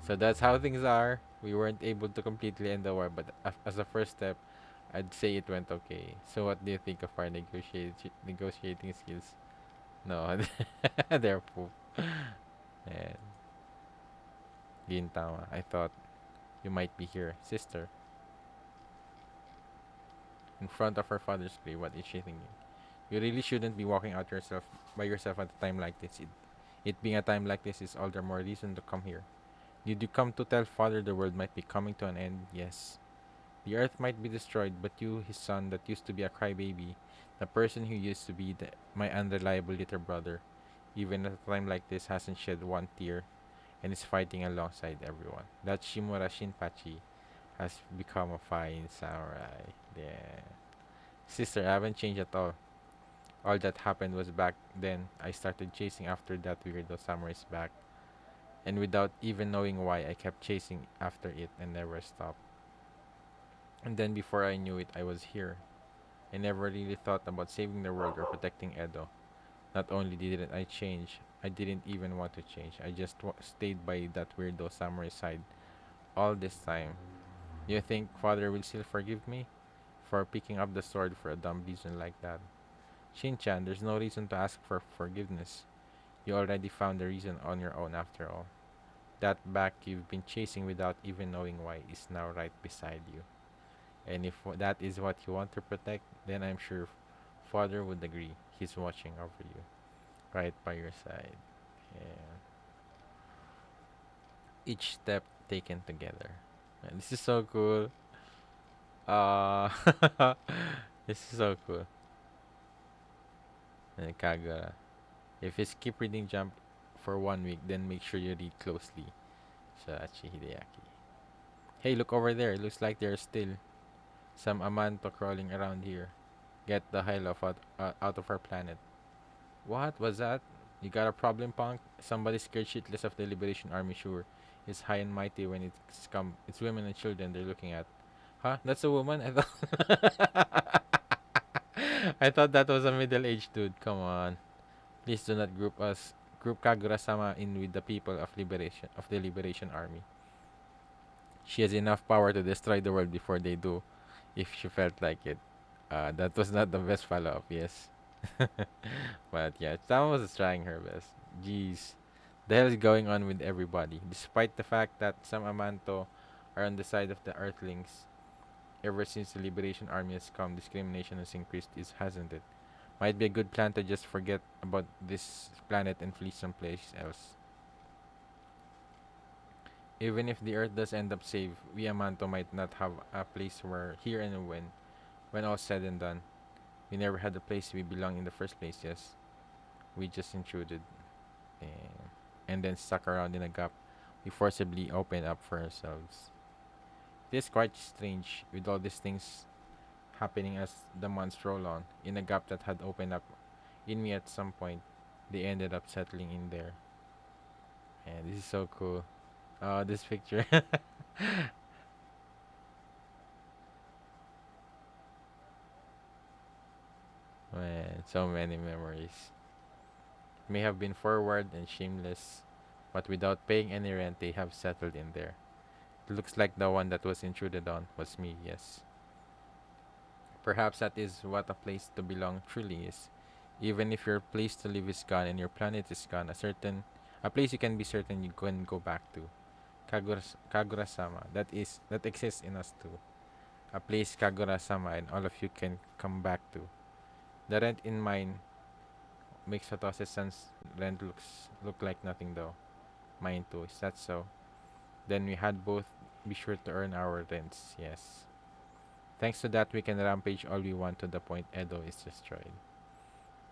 So that's how things are. We weren't able to completely end the war, but as a first step, I'd say it went okay. So what do you think of our negotiating skills? No, they're poop. And Gintama, I thought you might be here, sister, in front of her father's grave. What is she thinking? You really shouldn't be walking out yourself by yourself at a time like this. It being a time like this is all the more reason to come here. Did you come to tell father the world might be coming to an end? Yes. The earth might be destroyed, but you, his son, that used to be a crybaby, the person who used to be my unreliable little brother, even at a time like this, hasn't shed one tear and is fighting alongside everyone. That Shimura Shinpachi has become a fine samurai. Yeah. Sister, I haven't changed at all. All that happened was back then I started chasing after that weirdo samurai's back. And without even knowing why, I kept chasing after it and never stopped. And then before I knew it, I was here. I never really thought about saving the world or protecting Edo. Not only didn't I change, I didn't even want to change. I just stayed by that weirdo samurai side all this time. Do you think father will still forgive me for picking up the sword for a dumb reason like that? Shin-chan, there's no reason to ask for forgiveness. You already found the reason on your own after all. That back you've been chasing without even knowing why is now right beside you. And if that is what you want to protect, then I'm sure father would agree. He's watching over you, right by your side. Yeah. Each step taken together. And this is so cool. Uh, this is so cool. And Kagura. If you skip reading Jump for 1 week, then make sure you read closely. Shirachi Hideaki. Hey, look over there. It looks like there's still some Amanto crawling around here. Get the hell out of our planet. What was that? You got a problem, punk? Somebody scared shitless of the Liberation Army, sure. It's high and mighty when it's women and children they're looking at. Huh? That's a woman? I thought I thought that was a middle-aged dude. Come on. Please do not group Kagura-sama in with the people of the Liberation Army. She has enough power to destroy the world before they do, if she felt like it. That was not the best follow-up, yes. But yeah, Tama was trying her best. Jeez. The hell is going on with everybody? Despite the fact that some Amanto are on the side of the Earthlings, ever since the Liberation Army has come, discrimination has increased, hasn't it? Might be a good plan to just forget about this planet and flee someplace else. Even if the Earth does end up safe, we Amanto might not have a place where here and when all said and done. We never had a place we belong in the first place, yes. We just intruded and, and then stuck around in a gap we forcibly opened up for ourselves. It is quite strange with all these things happening as the months roll on. In a gap that had opened up in me at some point, they ended up settling in there. And this is so cool. Oh, this picture. Man, so many memories. May have been forward and shameless, but without paying any rent, they have settled in there. It looks like the one that was intruded on was me, yes. Perhaps that is what a place to belong truly is. Even if your place to live is gone and your planet is gone, a place you can be certain you can go back to. Kagura-sama, that exists in us too. A place Kagura-sama and all of you can come back to. The rent in mine makes Satose's son's rent look like nothing though. Mine too. Is that so? Then we had both be sure to earn our rents. Yes. Thanks to that, we can rampage all we want to the point Edo is destroyed.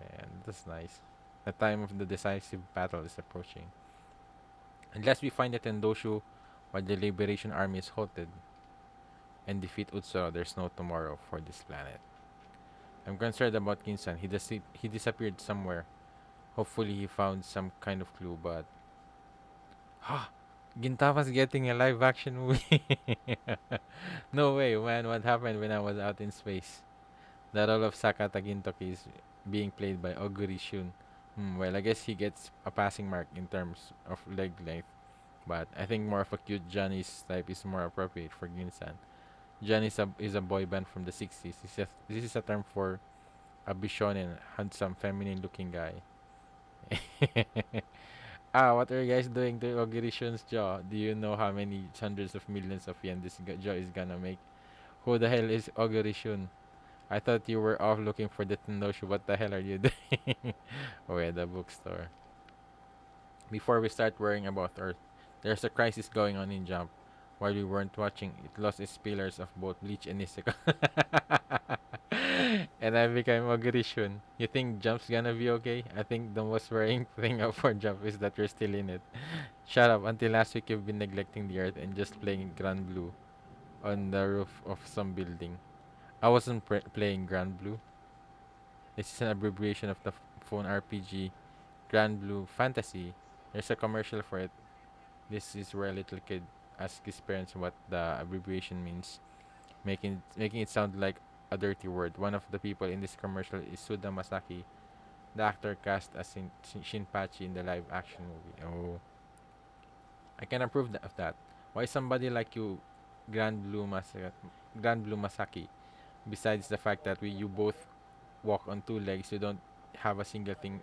And that's nice. The time of the decisive battle is approaching. Unless we find the Tendoshu while the Liberation Army is halted and defeat Utsuro, there's no tomorrow for this planet. I'm concerned about Kinsan. He disappeared somewhere. Hopefully he found some kind of clue, but ha! Gintama's getting a live action movie. No way, man. What happened when I was out in space? The role of Sakata Gintoki is being played by Oguri Shun. Well, I guess he gets a passing mark in terms of leg length, but I think more of a cute Johnny's type is more appropriate for Ginsan. Johnny is a boy band from the 60s. This is a term for a bishonen, handsome, feminine-looking guy. What are you guys doing to Ogiri Shun's jaw? Do you know how many hundreds of millions of yen this jaw is gonna make? Who the hell is Ogiri Shun? I thought you were off looking for the Tendoshu. What the hell are you doing? Oh yeah, the bookstore. Before we start worrying about Earth, there's a crisis going on in Jump. While we weren't watching, it lost its pillars of both Bleach and Niseko. And I became Ogurishun. You think Jump's gonna be okay? I think the most worrying thing for Jump is that you're still in it. Shut up. Until last week, you've been neglecting the Earth and just playing Grand Blue on the roof of some building. I wasn't playing Grand Blue. This is an abbreviation of the phone RPG Grand Blue Fantasy. There's a commercial for it. This is where a little kid asks his parents what the abbreviation means, making it sound like a dirty word. One of the people in this commercial is Suda Masaki, the actor cast as Shinpachi in the live action movie. Oh, I can approve of that. Why somebody like you, Grand Blue Masaki? Besides the fact that you both walk on two legs, you don't have a single thing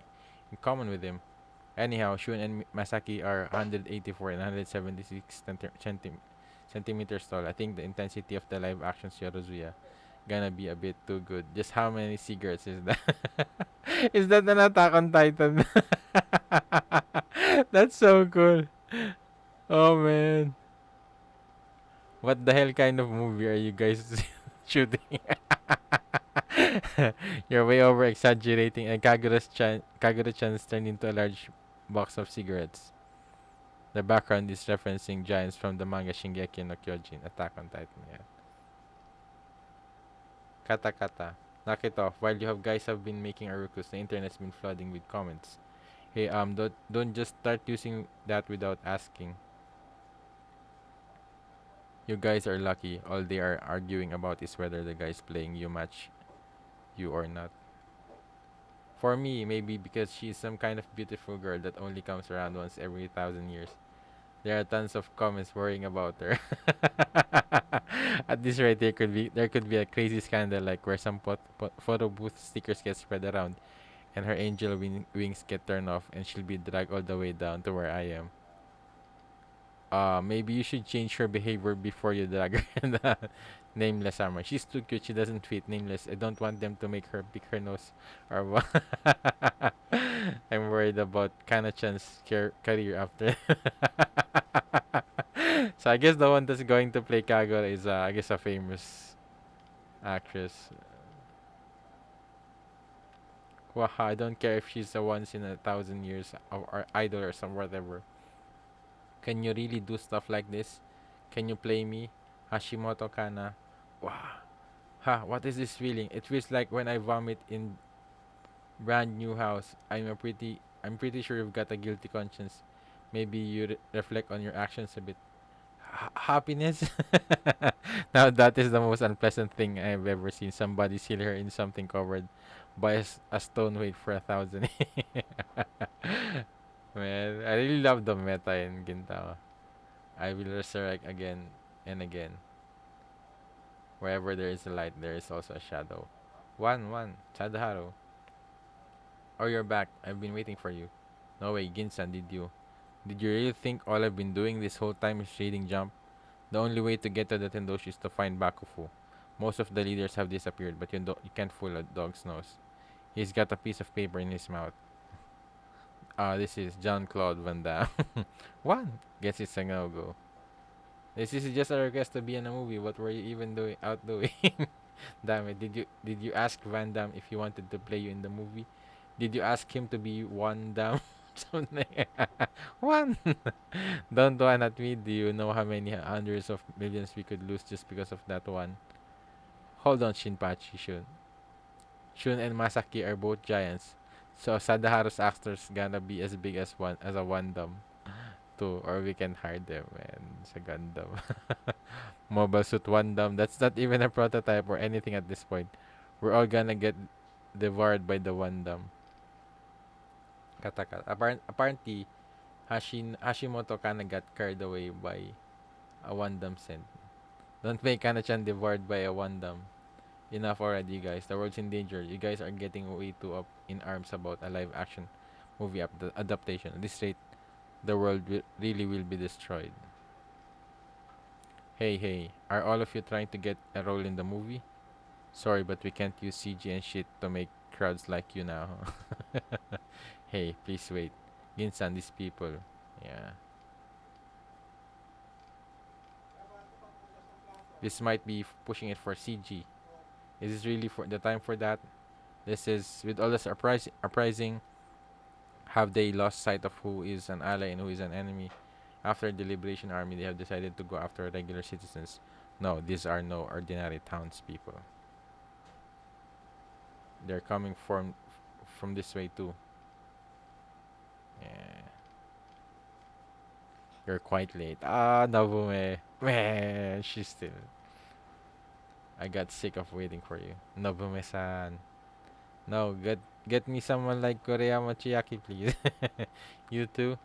in common with him. Anyhow, Shun and Masaki are 184 and 176 centimeters tall. I think the intensity of the live action Yorozuya gonna be a bit too good. Just how many cigarettes is that? Is that an Attack on Titan? That's so cool. Oh man. What the hell kind of movie are you guys shooting? You're way over exaggerating, and Kagura-chan's turned into a large box of cigarettes. The background is referencing giants from the manga Shingeki no Kyojin, Attack on Titan. Yeah. Kata kata. Knock it off. While you guys have been making Arukus, the internet's been flooding with comments. Hey, don't just start using that without asking. You guys are lucky. All they are arguing about is whether the guys playing you match you or not. For me, maybe because she's some kind of beautiful girl that only comes around once every 1,000 years. There are tons of comments worrying about her. At this rate, there could be a crazy scandal like where some photo booth stickers get spread around, and her angel wings get turned off, and she'll be dragged all the way down to where I am. Maybe you should change her behavior before you drag her in the Nameless Samurai. She's too cute. She doesn't fit Nameless. I don't want them to make her pick her nose or what. I'm worried about Kana-chan's career after. So I guess the one that's going to play Kagura is, I guess, a famous actress. Waha, I don't care if she's a once in a thousand years or idol or some whatever. Can you really do stuff like this? Can you play me? Hashimoto Kana. Wow. Ha, what is this feeling? It feels like when I vomit in brand new house. I'm pretty sure you've got a guilty conscience. Maybe you reflect on your actions a bit. Happiness? Now that is the most unpleasant thing I've ever seen. Somebody seal her in something covered by a stone weight for 1,000. Man, I really love the meta in Gintama. I will resurrect again and again. Wherever there is a light, there is also a shadow. One, Tadaharo. Oh, you're back. I've been waiting for you. No way, Ginsan, did you? Did you really think all I've been doing this whole time is shading jump? The only way to get to the Tendoshi is to find Bakufu. Most of the leaders have disappeared, but you can't fool a dog's nose. He's got a piece of paper in his mouth. This is John Claude Van Damme. One. Guess it's a no-go. This is just a request to be in a movie. What were you even doing? Damn it! Did you ask Van Damme if he wanted to play you in the movie? Did you ask him to be one Damme? Something. One. Don't one at me. Do you know how many hundreds of millions we could lose just because of that one? Hold on, Shinpachi. Shun and Masaki are both giants. So Sadaharu's actors gonna be as big as a one Dam too, or we can hire them and it's a Gundam. Mobile Suit Gundam. That's not even a prototype or anything at this point. We're all gonna get devoured by the Gundam. Katakata. Apparently, Hashimoto kinda got carried away by a Gundam scent. Don't make Kana-chan devoured by a Gundam. Enough already, you guys. The world's in danger. You guys are getting way too up in arms about a live action movie adaptation. At this rate, the world really will be destroyed. Hey, are all of you trying to get a role in the movie? Sorry, but we can't use CG and shit to make crowds like you now. Hey, please wait. Ginsan, these people. Yeah. This might be pushing it for CG. Is this really for the time for that? This is, with all this uprising, have they lost sight of who is an ally and who is an enemy? After the Liberation Army, they have decided to go after regular citizens. No, these are no ordinary townspeople. They're coming from this way too. Yeah. You're quite late. Nabume. Man, she's still. I got sick of waiting for you. Nabume-san. No, get me someone like Koreyama Chiaki, please. You too.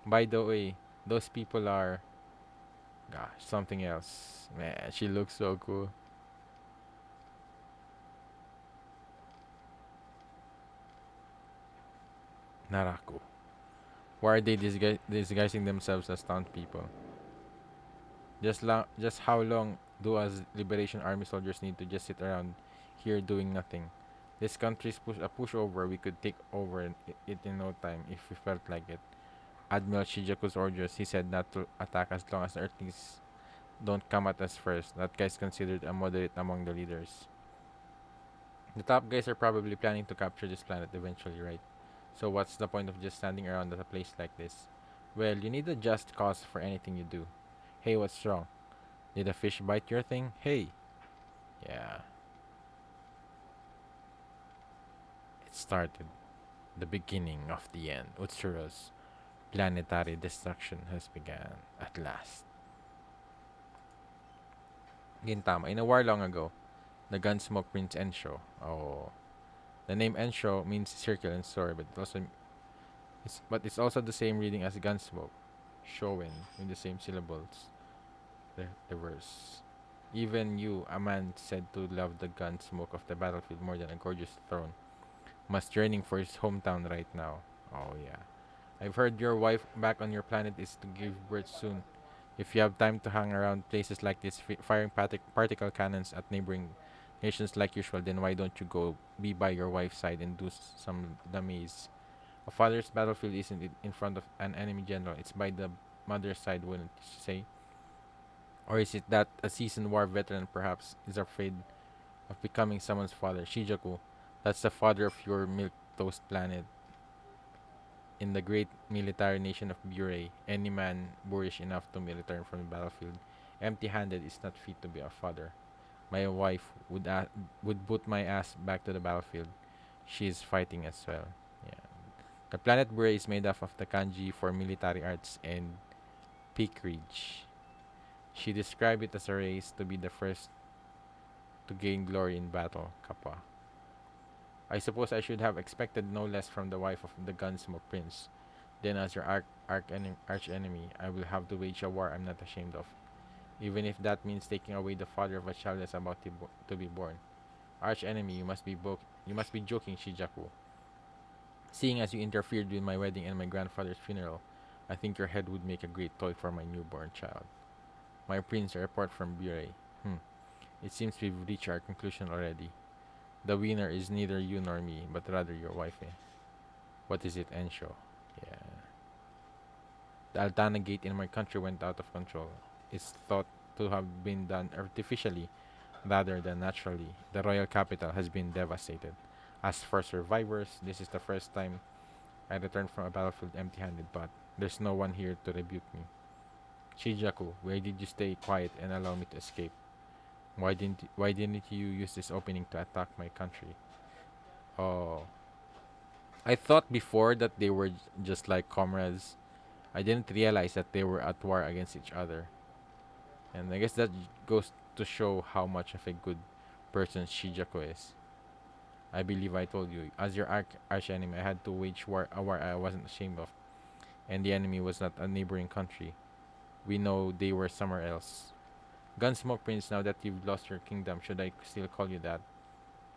By the way, those people are, gosh, something else. Man, she looks so cool. Naraku. Why are they disguising themselves as town people? Just how long do us Liberation Army soldiers need to just sit around here doing nothing? This country's a pushover. We could take over it in no time if we felt like it. Admiral Shijaku's orders, he said not to attack as long as the Earthlings don't come at us first. That guy's considered a moderate among the leaders. The top guys are probably planning to capture this planet eventually, right? So what's the point of just standing around at a place like this? Well, you need a just cause for anything you do. Hey, what's wrong? Did a fish bite your thing? Hey. Yeah. It started. The beginning of the end. Utsura's planetary destruction has begun at last. Gintama. In a war long ago, the Gunsmoke Prince Ensho. Oh. The name Ensho means circle in story, but it's also the same reading as Gunsmoke. Showen in the same syllables. Reverse. Even you, a man said to love the gun smoke of the battlefield more than a gorgeous throne. must yearning for his hometown right now. Oh yeah. I've heard your wife back on your planet is to give birth soon. If you have time to hang around places like this, firing particle cannons at neighboring nations like usual, then why don't you go be by your wife's side and do some dummies? A father's battlefield isn't it in front of an enemy general, it's by the mother's side, wouldn't you say? Or is it that a seasoned war veteran perhaps is afraid of becoming someone's father? Shijaku, that's the father of your milk toast planet. In the great military nation of Buray, any man boorish enough to return from the battlefield empty-handed is not fit to be a father. My wife would put my ass back to the battlefield. She is fighting as well. Yeah. The planet Buray is made up of the kanji for military arts and peakridge. She described it as a race to be the first to gain glory in battle, kappa. I suppose I should have expected no less from the wife of the Gunsmoke Prince. Then, as your arch enemy, I will have to wage a war I'm not ashamed of, even if that means taking away the father of a child that's about to be born. Arch enemy, you must be joking, Shijaku. Seeing as you interfered with my wedding and my grandfather's funeral, I think your head would make a great toy for my newborn child. My prince, a report from Buray. Hmm. It seems we've reached our conclusion already. The winner is neither you nor me, but rather your wife. Eh? What is it, Ensho? Yeah. The Altana Gate in my country went out of control. It's thought to have been done artificially rather than naturally. The royal capital has been devastated. As for survivors, this is the first time I returned from a battlefield empty-handed, but there's no one here to rebuke me. Shijaku, why did you stay quiet and allow me to escape? Why didn't you use this opening to attack my country? Oh, I thought before that they were just like comrades. I didn't realize that they were at war against each other. And I guess that goes to show how much of a good person Shijaku is. I believe I told you, as your arch enemy, I had to wage a war I wasn't ashamed of. And the enemy was not a neighboring country. We know they were somewhere else. Gunsmoke Prince, now that you've lost your kingdom, should I still call you that?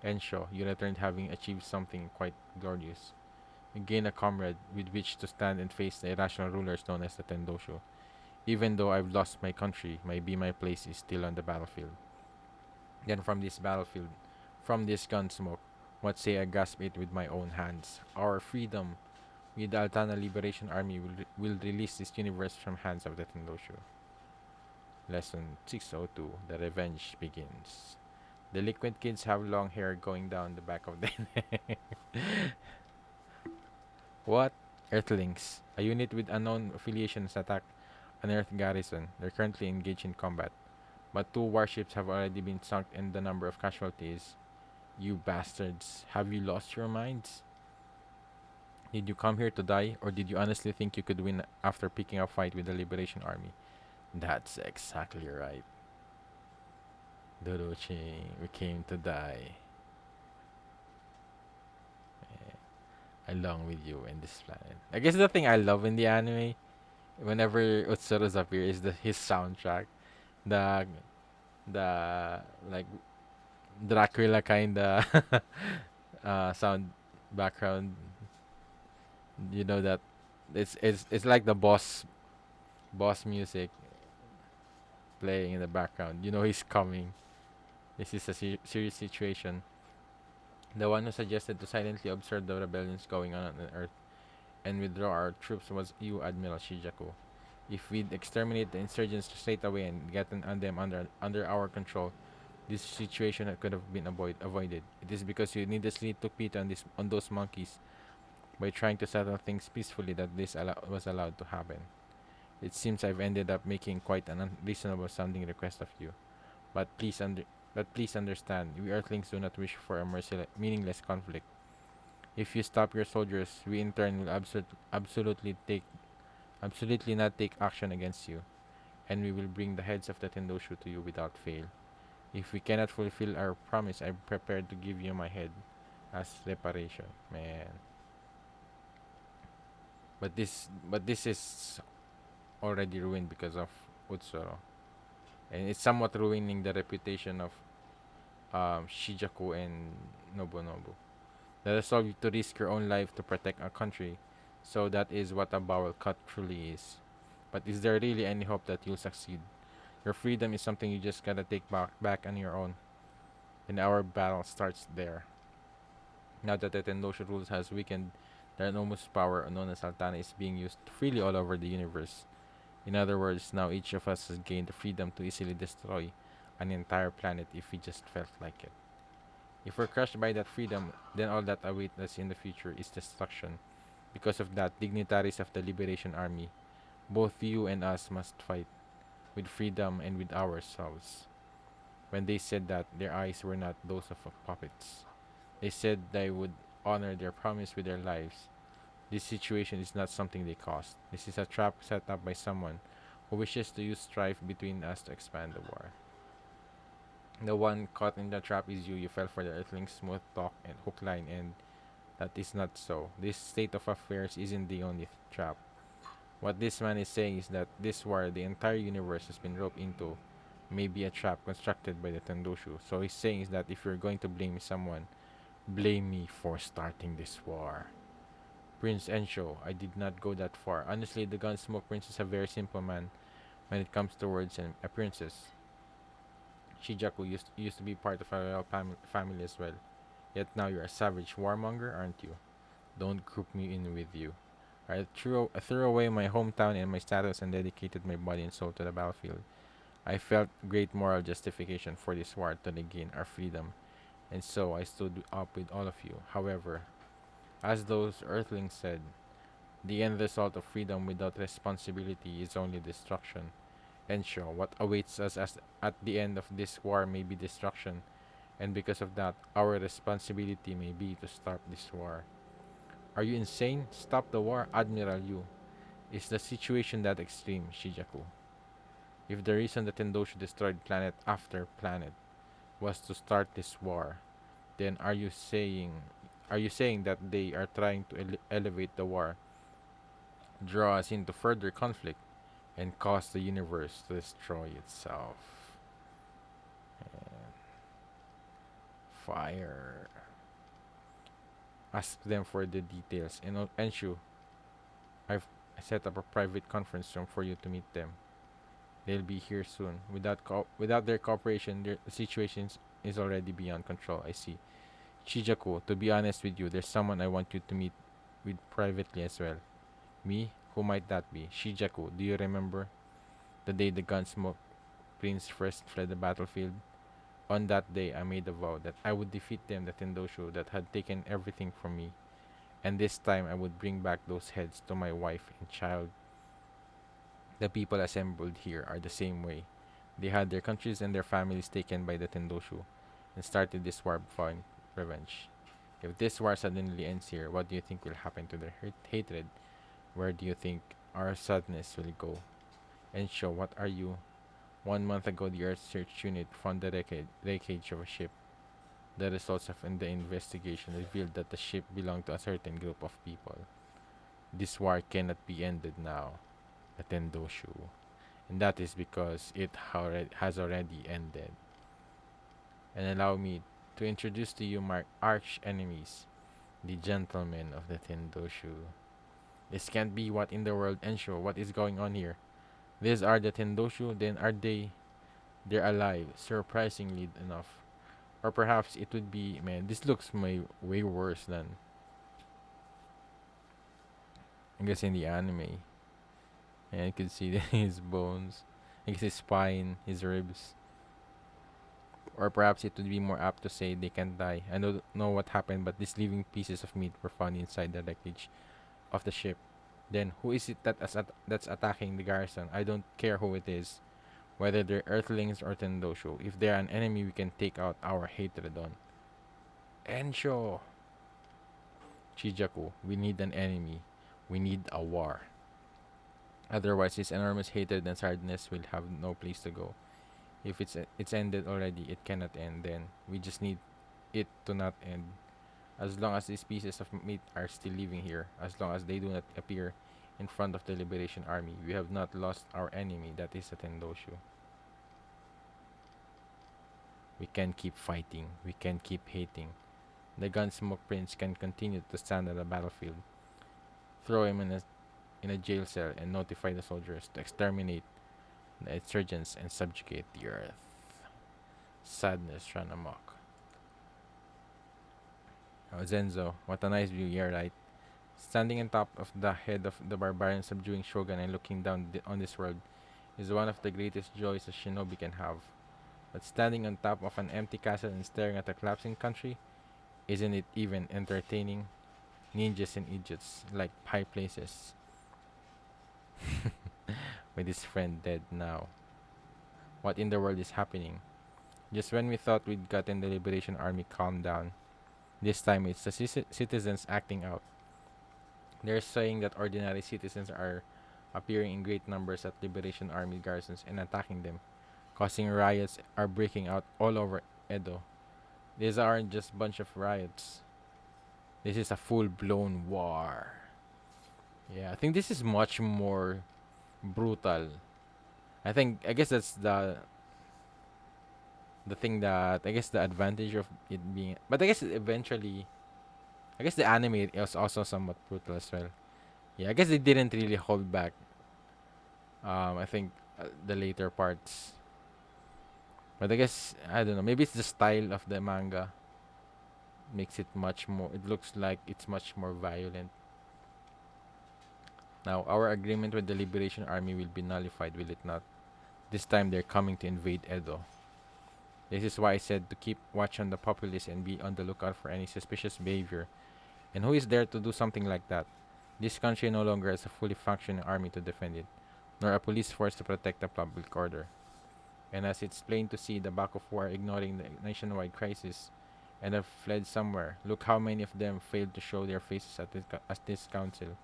Ensho, you returned having achieved something quite glorious. You gain a comrade with which to stand and face the irrational rulers known as the Tendosho. Even though I've lost my country, my place is still on the battlefield. Then from this gunsmoke, what say I grasp it with my own hands? Our freedom, with the Altana Liberation Army, will release this universe from hands of the Tendosho. Lesson 602, The Revenge Begins. Delinquent kids have long hair going down the back of their neck. What? Earthlings. A unit with unknown affiliations attack an Earth garrison. They're currently engaged in combat. But two warships have already been sunk and the number of casualties. You bastards. Have you lost your minds? Did you come here to die, or did you honestly think you could win after picking a fight with the Liberation Army? That's exactly right. Dodochi, we came to die. Along with you in this planet. I guess the thing I love in the anime, whenever Utsuru's appear, is his soundtrack, the the like Dracula kinda sound background. You know that it's like the boss music playing in the background. You know he's coming. This is a serious situation. The one who suggested to silently observe the rebellions going on Earth and withdraw our troops was you, Admiral Shijaku. If we'd exterminate the insurgents straight away and get them under our control, this situation could have been avoided. It is because you needlessly took pity on those monkeys by trying to settle things peacefully that this was allowed to happen. It seems I've ended up making quite an unreasonable sounding request of you, but please understand, we Earthlings do not wish for a meaningless conflict. If you stop your soldiers, we in turn will absolutely not take action against you, and we will bring the heads of the Tendoshu to you without fail. If we cannot fulfill our promise, I'm prepared to give you my head as reparation. Man. But this is already ruined because of Utsuro. And it's somewhat ruining the reputation of Shijaku and Nobunobu. The resolve to risk your own life to protect our country. So that is what a bowel cut truly is. But is there really any hope that you'll succeed? Your freedom is something you just gotta take back on your own. And our battle starts there. Now that the Tendosha rules has weakened, their enormous power known as Altana is being used freely all over the universe. In other words, now each of us has gained the freedom to easily destroy an entire planet if we just felt like it. If we're crushed by that freedom, then all that awaits us in the future is destruction. Because of that, dignitaries of the Liberation Army, both you and us must fight with freedom and with ourselves. When they said that, their eyes were not those of puppets. They said they would honor their promise with their lives. This situation is not something they caused. This is a trap set up by someone who wishes to use strife between us to expand the war. The one caught in the trap is you. You fell for the Earthling's smooth talk and hook line, and that is not so. This state of affairs isn't the only trap. What this man is saying is that this war, the entire universe has been roped into, may be a trap constructed by the Tendoshu. So he's saying is that if you're going to blame someone, blame me for starting this war. Prince Ensho, I did not go that far. Honestly, the Gunsmoke Prince is a very simple man when it comes to words and appearances. Shijaku used to be part of a royal family as well. Yet now you're a savage warmonger, aren't you? Don't group me in with you. I threw away my hometown and my status and dedicated my body and soul to the battlefield. I felt great moral justification for this war to regain our freedom, and so I stood up with all of you. However, as those earthlings said, the end result of freedom without responsibility is only destruction. And sure, what awaits us at the end of this war may be destruction, and because of that, our responsibility may be to stop this war. Are you insane? Stop the war, Admiral Yu. Is the situation that extreme, Shijaku? If the reason that Tendoshu destroyed planet after planet was to start this war, then are you saying that they are trying to elevate the war, draw us into further conflict, and cause the universe to destroy itself? And fire. Ask them for the details. And Enshu, I've set up a private conference room for you to meet them. They'll be here soon. Without their cooperation, the situation is already beyond control. I see. Shijaku, to be honest with you, there's someone I want you to meet with privately as well. Me? Who might that be? Shijaku, do you remember the day the Gunsmoke Prince first fled the battlefield? On that day, I made a vow that I would defeat them, the Tendoshu, that had taken everything from me. And this time, I would bring back those heads to my wife and child. The people assembled here are the same way. They had their countries and their families taken by the Tendoshu and started this war vowing revenge. If this war suddenly ends here, what do you think will happen to their hatred? Where do you think our sadness will go? And show, what are you? 1 month ago, the Earth Search Unit found the wreckage of a ship. The results of the investigation revealed that the ship belonged to a certain group of people. This war cannot be ended now, the Tendoshu. And that is because it has already ended. And allow me to introduce to you my arch enemies, the gentlemen of the Tendoshu. This can't be. What in the world, Ensho? What is going on here? These are the Tendoshu, then are they're alive, surprisingly enough. Or perhaps it would be, man, this looks way worse than I guess in the anime. And you can see his bones, I guess his spine, his ribs. Or perhaps it would be more apt to say they can die. I don't know what happened, but these living pieces of meat were found inside the wreckage of the ship. Then who is it that's attacking the garrison? I don't care who it is, whether they're Earthlings or Tendoshu. If they're an enemy, we can take out our hatred on. Ensho, Chijaku, we need an enemy. We need a war. Otherwise, this enormous hatred and sadness will have no place to go. If it's ended already, it cannot end. Then we just need it to not end. As long as these pieces of meat are still living here, as long as they do not appear in front of the Liberation Army, we have not lost our enemy, that is the Tendoshu. We can keep fighting, we can keep hating, The Gunsmoke Prince can continue to stand on the battlefield, throw him in a jail cell, and notify the soldiers to exterminate the insurgents and subjugate the earth. Sadness run amok. Oh, Zenzo, what a nice view, yeah, right? Standing on top of the head of the barbarian subduing shogun and looking down on this world is one of the greatest joys a shinobi can have. But standing on top of an empty castle and staring at a collapsing country, isn't it even entertaining? Ninjas and idiots like high places with his friend dead now. What in the world is happening? Just when we thought we'd gotten the Liberation Army calmed down, this time it's the citizens acting out. They're saying that ordinary citizens are appearing in great numbers at Liberation Army garrisons and attacking them, causing riots are breaking out all over Edo. These aren't just bunch of riots. This is a full-blown war. Yeah, I think this is much more brutal. I guess that's the thing that I guess the advantage of it being, but I guess eventually, I guess the anime is also somewhat brutal as well. Yeah, I guess they didn't really hold back. I think the later parts, but I guess I don't know. Maybe it's the style of the manga makes it much more. It looks like it's much more violent. Now, our agreement with the Liberation Army will be nullified, will it not? This time they're coming to invade Edo. This is why I said to keep watch on the populace and be on the lookout for any suspicious behavior. And who is there to do something like that? This country no longer has a fully functioning army to defend it, nor a police force to protect the public order. And as it's plain to see, the back of war ignoring the nationwide crisis and have fled somewhere. Look how many of them failed to show their faces at this council.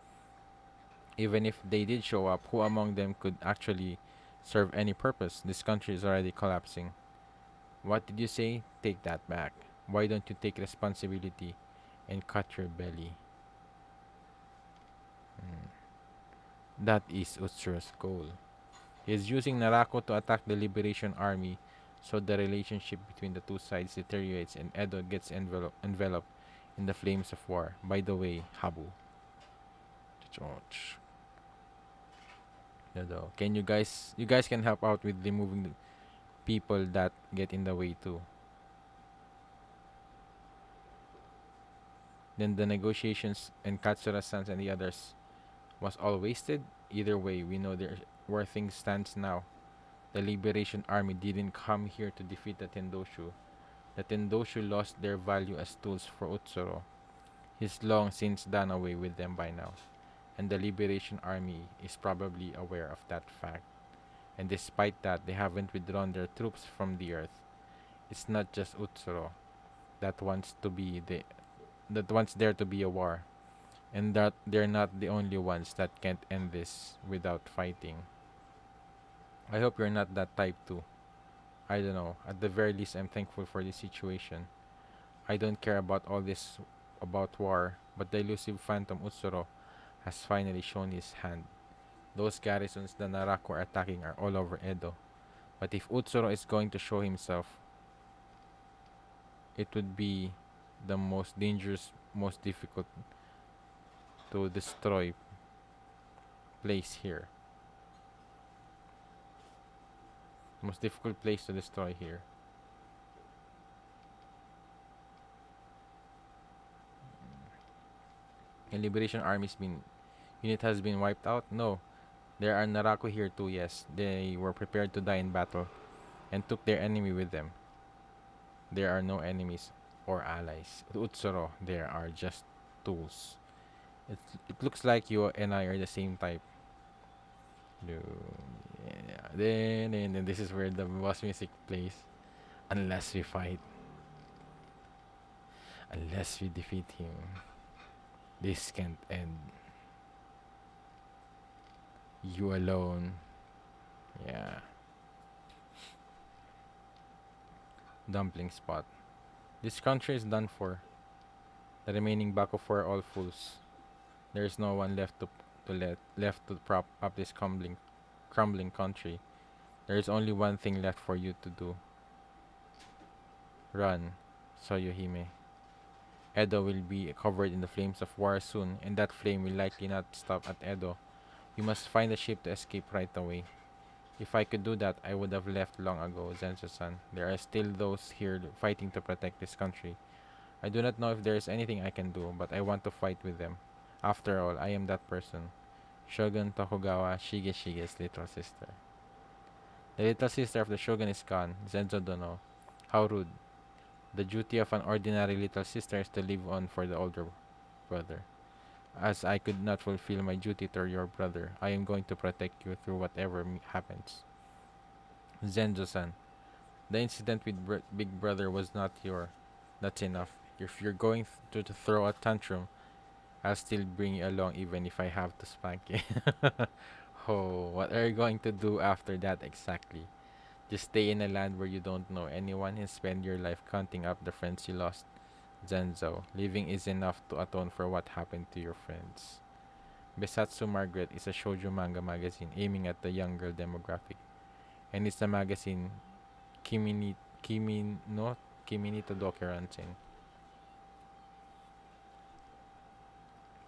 Even if they did show up, who among them could actually serve any purpose? This country is already collapsing. What did you say? Take that back. Why don't you take responsibility and cut your belly? Hmm. That is Utsuro's goal. He is using Narako to attack the Liberation Army so the relationship between the two sides deteriorates and Edo gets enveloped in the flames of war. By the way, Habu. Edo. Can you guys can help out with removing the people that get in the way too. Then the negotiations and Katsura-sans and the others was all wasted. Either way, we know there where things stands now. The Liberation Army didn't come here to defeat the Tendoshu. The Tendoshu lost their value as tools for Utsuro. He's long since done away with them by now, and the Liberation Army is probably aware of that fact. And despite that, they haven't withdrawn their troops from the earth. It's not just Utsuro that wants to be that wants there to be a war, and that they're not the only ones that can't end this without fighting. I hope you're not that type too. I don't know. At the very least, I'm thankful for this situation. I don't care about all this about war, but the elusive Phantom Utsuro has finally shown his hand. Those garrisons the Naraku are attacking are all over Edo. But if Utsuro is going to show himself, it would be the most dangerous, most difficult to destroy place here. Most difficult place to destroy here. And Liberation Army's been unit has been wiped out? No. There are Naraku here too, yes. They were prepared to die in battle and took their enemy with them. There are no enemies or allies. Utsuro, there are just tools. It looks like you and I are the same type. Do yeah. Then this is where the boss music plays. Unless we fight, unless we defeat him, this can't end. You alone. Yeah. Dumpling spot. This country is done for. The remaining Bakufu are all fools. There is no one left to prop up this crumbling country. There is only one thing left for you to do. Run, Soyohime. Edo will be covered in the flames of war soon, and that flame will likely not stop at Edo. You must find a ship to escape right away. If I could do that, I would have left long ago, Zenzo-san. There are still those here fighting to protect this country. I do not know if there is anything I can do, but I want to fight with them. After all, I am that person. Shogun Tokugawa Shigeshige's little sister. The little sister of the shogun is gone, Zenzo Dono. How rude. The duty of an ordinary little sister is to live on for the older brother. As I could not fulfill my duty to your brother, I am going to protect you through whatever happens. Zenzo-san, the incident with Big Brother was not your. That's enough. If you're going to throw a tantrum, I'll still bring you along even if I have to spank you. Oh, what are you going to do after that exactly? Just stay in a land where you don't know anyone and spend your life counting up the friends you lost. Zenzo, living is enough to atone for what happened to your friends. Besatsu Margaret is a shoujo manga magazine aiming at the young girl demographic, and it's a magazine Kimi ni Kimi no Kimi ni Todoke Ransen.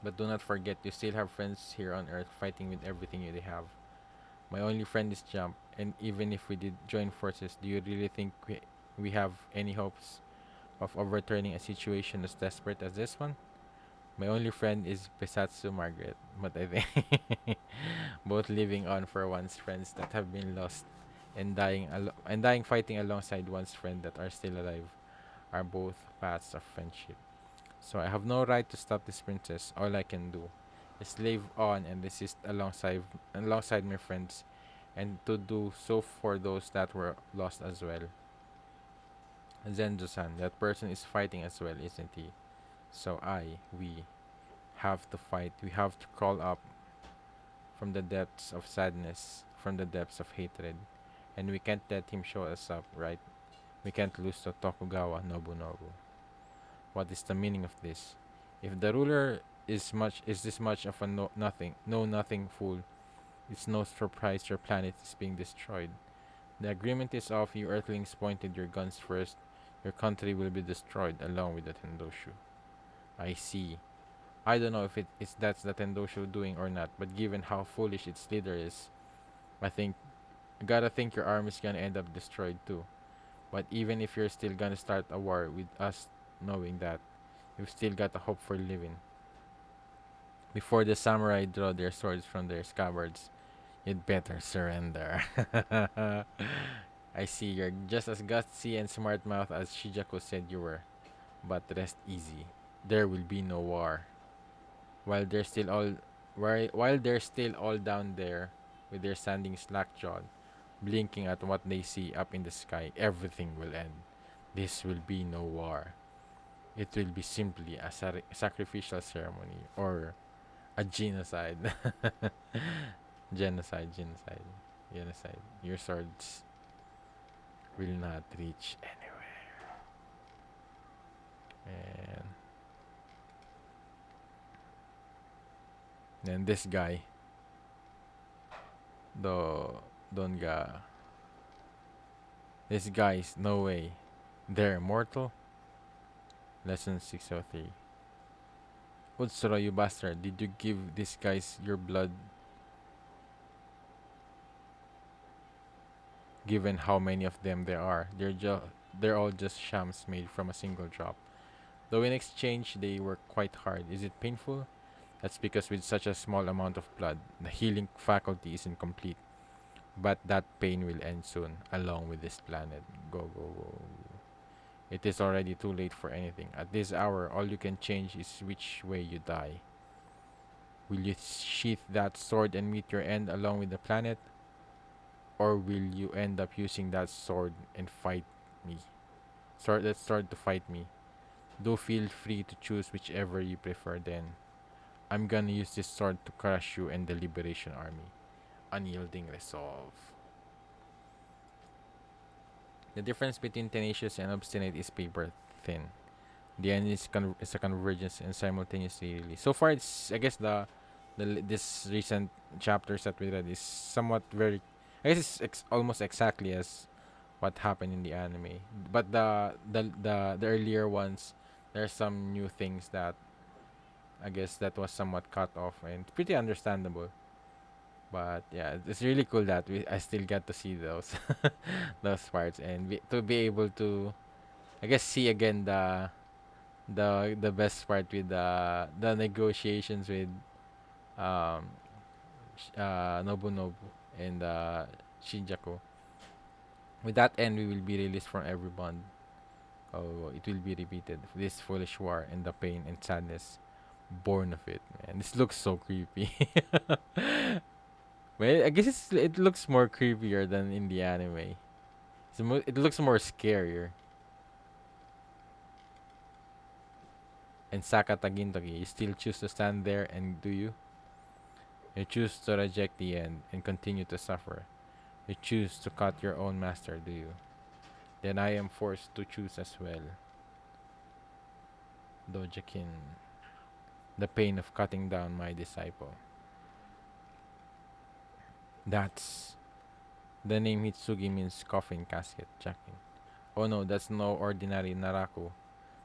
But do not forget, you still have friends here on Earth fighting with everything you have. My only friend is Jump, and even if we did join forces, do you really think we have any hopes of overturning a situation as desperate as this one? My only friend is Besatsu Margaret, but I think both living on for one's friends that have been lost and dying fighting alongside one's friend that are still alive are both paths of friendship. So I have no right to stop this princess. All I can do is live on and resist alongside my friends, and to do so for those that were lost as well. Zenzo-san, that person is fighting as well, isn't he? So we have to fight. We have to crawl up from the depths of sadness, from the depths of hatred, and we can't let him show us up, right? We can't lose to Tokugawa Nobunaga. What is the meaning of this? If the ruler is this much of a nothing fool, it's no surprise your planet is being destroyed. The agreement is off. You Earthlings pointed your guns first. Your country will be destroyed along with the Tendoshu. I see. I don't know if that's the Tendoshu doing or not, but given how foolish its leader is, I think gotta think your army is gonna end up destroyed too. But even if you're still gonna start a war with us, knowing that, you've still got a hope for living. Before the samurai draw their swords from their scabbards, you'd better surrender. I see you're just as gutsy and smart mouth as Shijaku said you were. But rest easy. There will be no war. While they're still all while they're still all down there with their standing slack jawed, blinking at what they see up in the sky, everything will end. This will be no war. It will be simply a sacrificial ceremony or a genocide. Genocide. Genocide. Your swords will not reach anywhere. And then this guy, the Donga, this guy's no way. They're immortal? Lesson 603. Utsuro, you bastard, did you give these guys your blood given how many of them there are? They're all just shams made from a single drop. Though in exchange they work quite hard. Is it painful? That's because with such a small amount of blood, the healing faculty isn't complete. But that pain will end soon, along with this planet. Go, go, go. It is already too late for anything. At this hour, all you can change is which way you die. Will you sheath that sword and meet your end along with the planet? Or will you end up using that sword and fight me? That sword to fight me. Do feel free to choose whichever you prefer then. I'm gonna use this sword to crush you and the Liberation Army. Unyielding resolve. The difference between tenacious and obstinate is paper thin. The end is a convergence and simultaneously release. So far, it's I guess this recent chapters that we read is somewhat very. I guess it's almost exactly as what happened in the anime. But the earlier ones, there's some new things that I guess that was somewhat cut off, and it's pretty understandable. But yeah, it's really cool that I still get to see those those parts, and to be able to, I guess, see again the best part with the negotiations with um Nobunobu and Shinjaku. With that end, we will be released from every bond. Oh, it will be repeated. This foolish war and the pain and sadness born of it. Man, this looks so creepy. Well, I guess it looks more creepier than in the anime. It looks more scarier. And Sakata Gintoki, you still choose to stand there and do you? You choose to reject the end and continue to suffer. You choose to cut your own master, do you? Then I am forced to choose as well. Dojakin. The pain of cutting down my disciple. That's the name Hitsugi means coffin casket, Jakin. Oh no, that's no ordinary Naraku.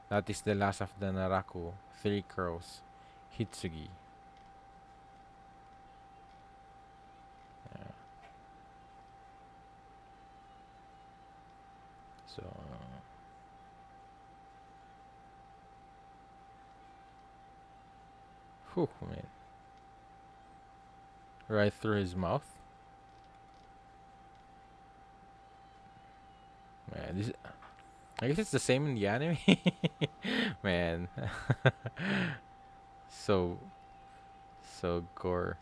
That is the last of the Naraku, three crows, Hitsugi. Yeah. So, whew, man. Right through his mouth. Man, I guess it's the same in the anime. Man. so, so gore.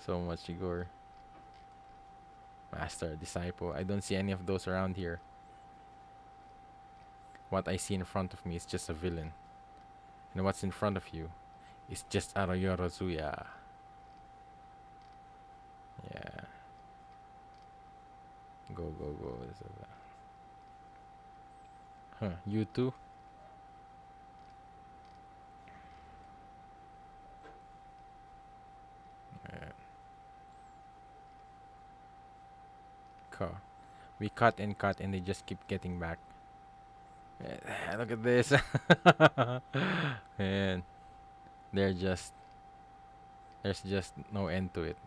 So much gore. Master, disciple. I don't see any of those around here. What I see in front of me is just a villain. And what's in front of you is just Aroyorozuya. Yeah. Go, go, go. Huh, you too? Uh, we cut and they just keep getting back. Look at this. And they're just, there's just no end to it.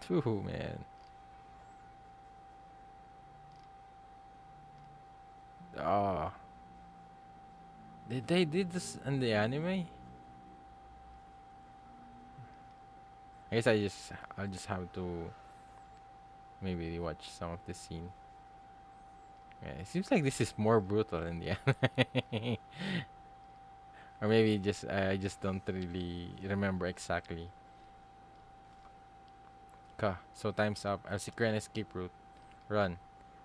Phew, man. Oh, did they did this in the anime? I guess I'll just have to maybe rewatch some of the scene. Yeah, it seems like this is more brutal in the anime. Or maybe just I just don't really remember exactly. So time's up. I'll secure an escape route. Run.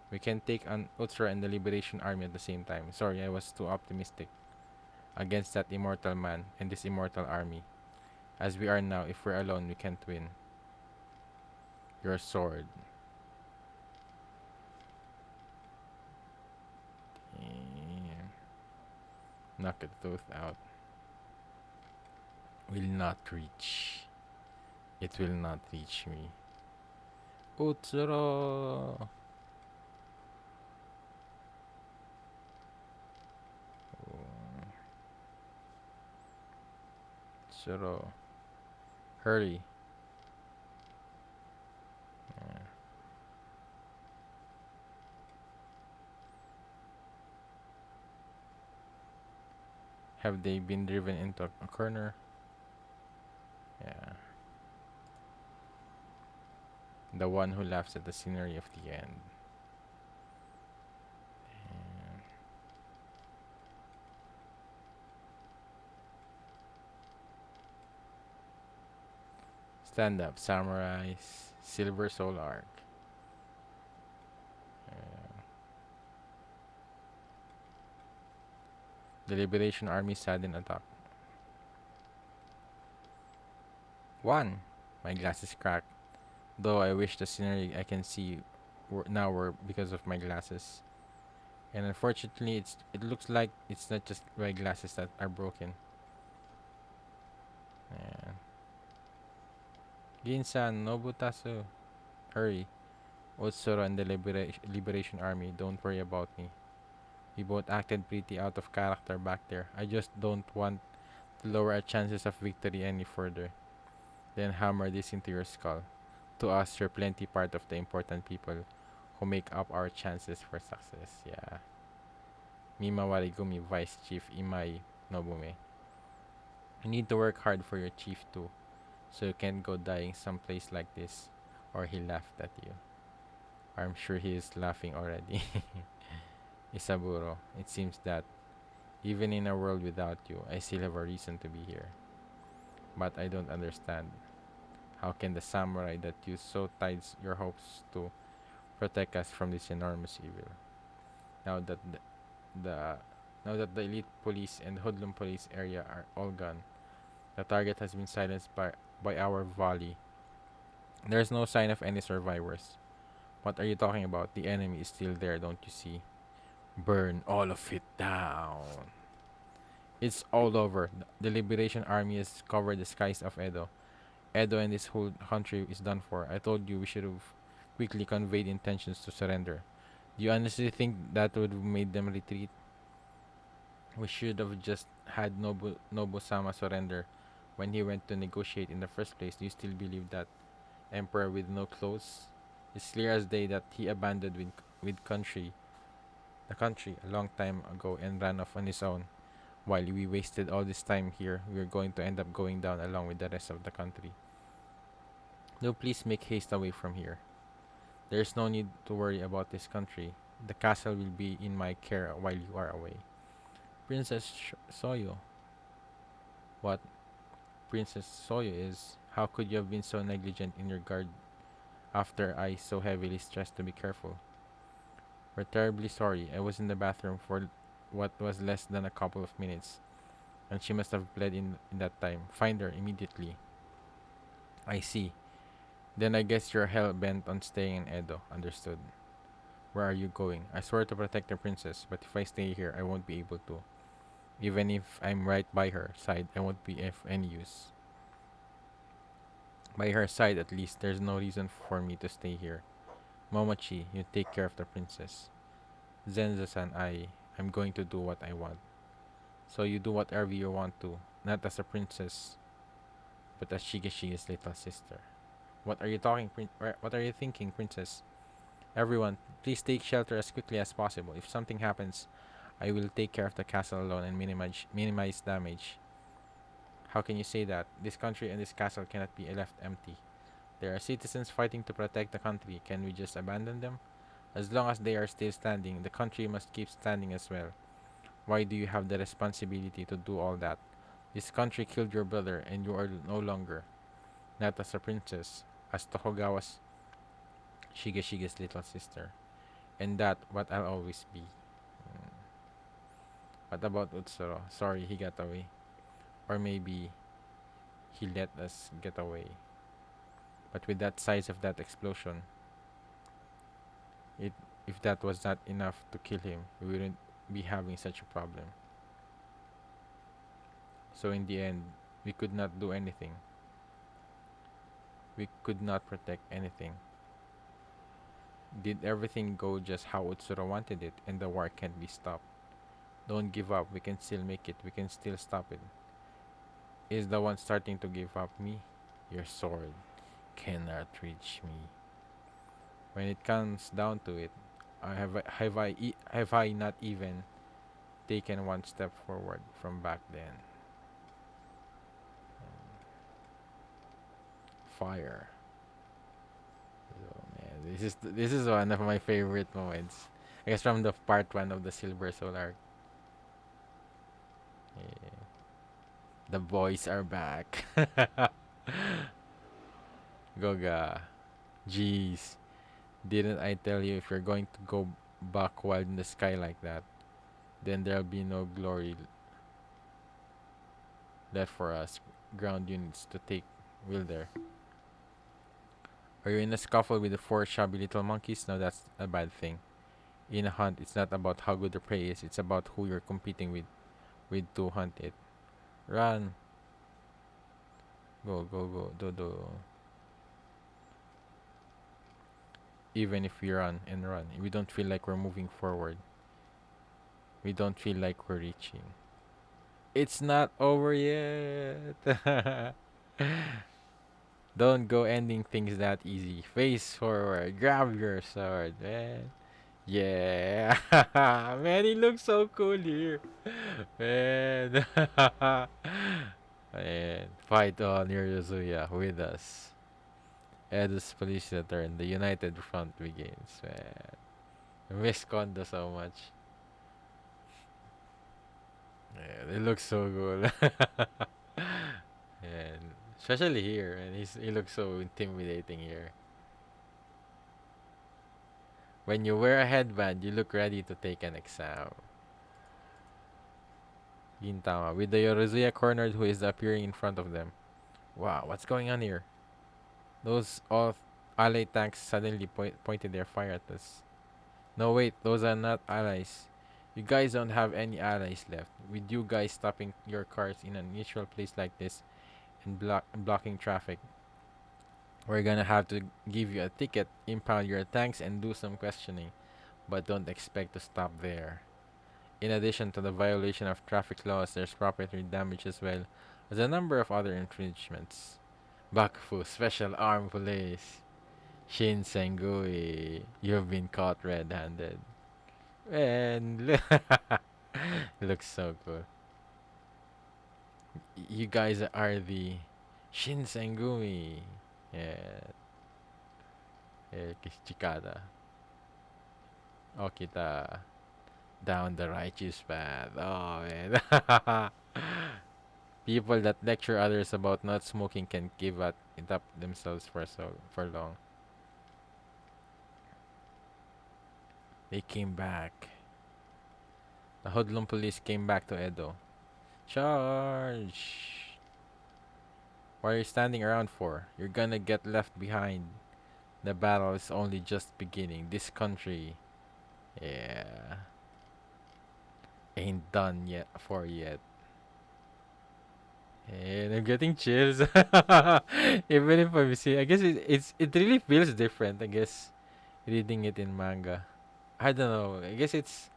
We can take an Ultra and the Liberation Army at the same time. Sorry, I was too optimistic. Against that immortal man and this immortal army. As we are now, if we're alone, we can't win. Your sword. Damn. Knock the tooth out. Will not reach. It will not reach me. Utsuro! Utsuro. Hurry. Uh, have they been driven into a corner? Yeah. The one who laughs at the scenery of the end. And stand up, samurais. Silver Soul Arc. Uh, the Liberation Army sudden attack. One. My glasses cracked. Though I wish the scenery I can see now were because of my glasses. And unfortunately, it looks like it's not just my glasses that are broken. And Ginsan, Nobutasu. Hurry. Utsuro and the Liberation Army, don't worry about me. We both acted pretty out of character back there. I just don't want to lower our chances of victory any further. Then hammer this into your skull. To us, you're plenty part of the important people who make up our chances for success. Yeah. Mima Warigumi, Vice Chief Imai Nobume. You need to work hard for your chief too, so you can't go dying someplace like this. Or he laughed at you. I'm sure he is laughing already. Isaburo, it seems that even in a world without you, I still have a reason to be here. But I don't understand. How can the samurai that you so tied your hopes to protect us from this enormous evil? Now that the now that the elite police and hoodlum police area are all gone, the target has been silenced by our volley. There's no sign of any survivors. What are you talking about? The enemy is still there, don't you see? Burn all of it down. It's all over. The Liberation Army has covered the skies of Edo. Edo and this whole country is done for. I told you we should have quickly conveyed intentions to surrender. Do you honestly think that would have made them retreat? We should have just had Nobu-sama surrender when he went to negotiate in the first place. Do you still believe that emperor with no clothes? It's clear as day that he abandoned with the country a long time ago and ran off on his own. While we wasted all this time here, we are going to end up going down along with the rest of the country. No, please make haste away from here. There is no need to worry about this country. The castle will be in my care while you are away. Princess Soyo. What Princess Soyo is? How could you have been so negligent in your guard after I so heavily stressed to be careful? We're terribly sorry. I was in the bathroom for what was less than a couple of minutes, and she must have bled in that time. Find her immediately. I see. Then I guess you're hell bent on staying in Edo. Understood. Where are you going? I swear to protect the princess, but if I stay here, I won't be able to. Even if I'm right by her side, I won't be of any use. By her side, at least, there's no reason for me to stay here. Momochi, you take care of the princess. Zenza-san, I'm going to do what I want. So you do whatever you want to, not as a princess, but as Shigeshige's little sister. What are you what are you thinking, princess? Everyone, please take shelter as quickly as possible. If something happens, I will take care of the castle alone and minimize damage. How can you say that? This country and this castle cannot be left empty. There are citizens fighting to protect the country. Can we just abandon them? As long as they are still standing, the country must keep standing as well. Why do you have the responsibility to do all that? This country killed your brother, and you are no longer, not as a princess, as Tokugawa's Shigeshige's little sister. And that what I'll always be. Mm. What about Utsuro? Sorry, he got away. Or maybe he let us get away. But with that size of that explosion, it if that was not enough to kill him, we wouldn't be having such a problem. So in the end, we could not do anything. We could not protect anything. Did everything go just how Utsuro wanted it and the war can't be stopped? Don't give up, we can still make it, we can still stop it. Is the one starting to give up me? Your sword cannot reach me. When it comes down to it, have I not even taken one step forward from back then? Fire. Oh man, this is one of my favorite moments. I guess from the part one of the Silver Soul arc. Yeah. The boys are back. Goga. Jeez. Didn't I tell you if you're going to go back wild in the sky like that, then there'll be no glory left for us ground units to take, will there? Are you in a scuffle with the four shabby little monkeys? No, that's a bad thing. In a hunt, it's not about how good the prey is, it's about who you're competing with to hunt it. Run! Go, go, go, do, do. even if we run and run. We don't feel like we're moving forward. We don't feel like we're reaching. It's not over yet. Don't go ending things that easy. Face forward. Grab your sword, man. Yeah. Man, he looks so cool here. Man. Man. Fight on, Yorizuya, with us. Edo's police return. The united front begins, man. I miss Kondo so much. Yeah, it looks so good. And especially here, and he looks so intimidating here. When you wear a headband, you look ready to take an exam. Gintama, with the Yorozuya cornered who is appearing in front of them. Wow, what's going on here? Those all ally tanks suddenly pointed their fire at us. No, wait, those are not allies. You guys don't have any allies left. With you guys stopping your cars in a neutral place like this and blocking traffic, we're gonna have to give you a ticket, impound your tanks, and do some questioning. But don't expect to stop there. In addition to the violation of traffic laws, there's property damage as well as a number of other infringements. Bakufu, Special Armed Police. Shin Sengui, you've been caught red-handed. And looks so cool. You guys are the Shin Sengumi. Yeah, Chikada. Okita. Down the righteous path. Oh man. People that lecture others about not smoking can give it up themselves for long. They came back. The hoodlum police came back to Edo. Charge! What are you standing around for? You're gonna get left behind. The battle is only just beginning. This country, yeah, ain't done yet. And I'm getting chills. Even if I'm seeing, I guess it really feels different. I guess reading it in manga. I don't know. I guess it's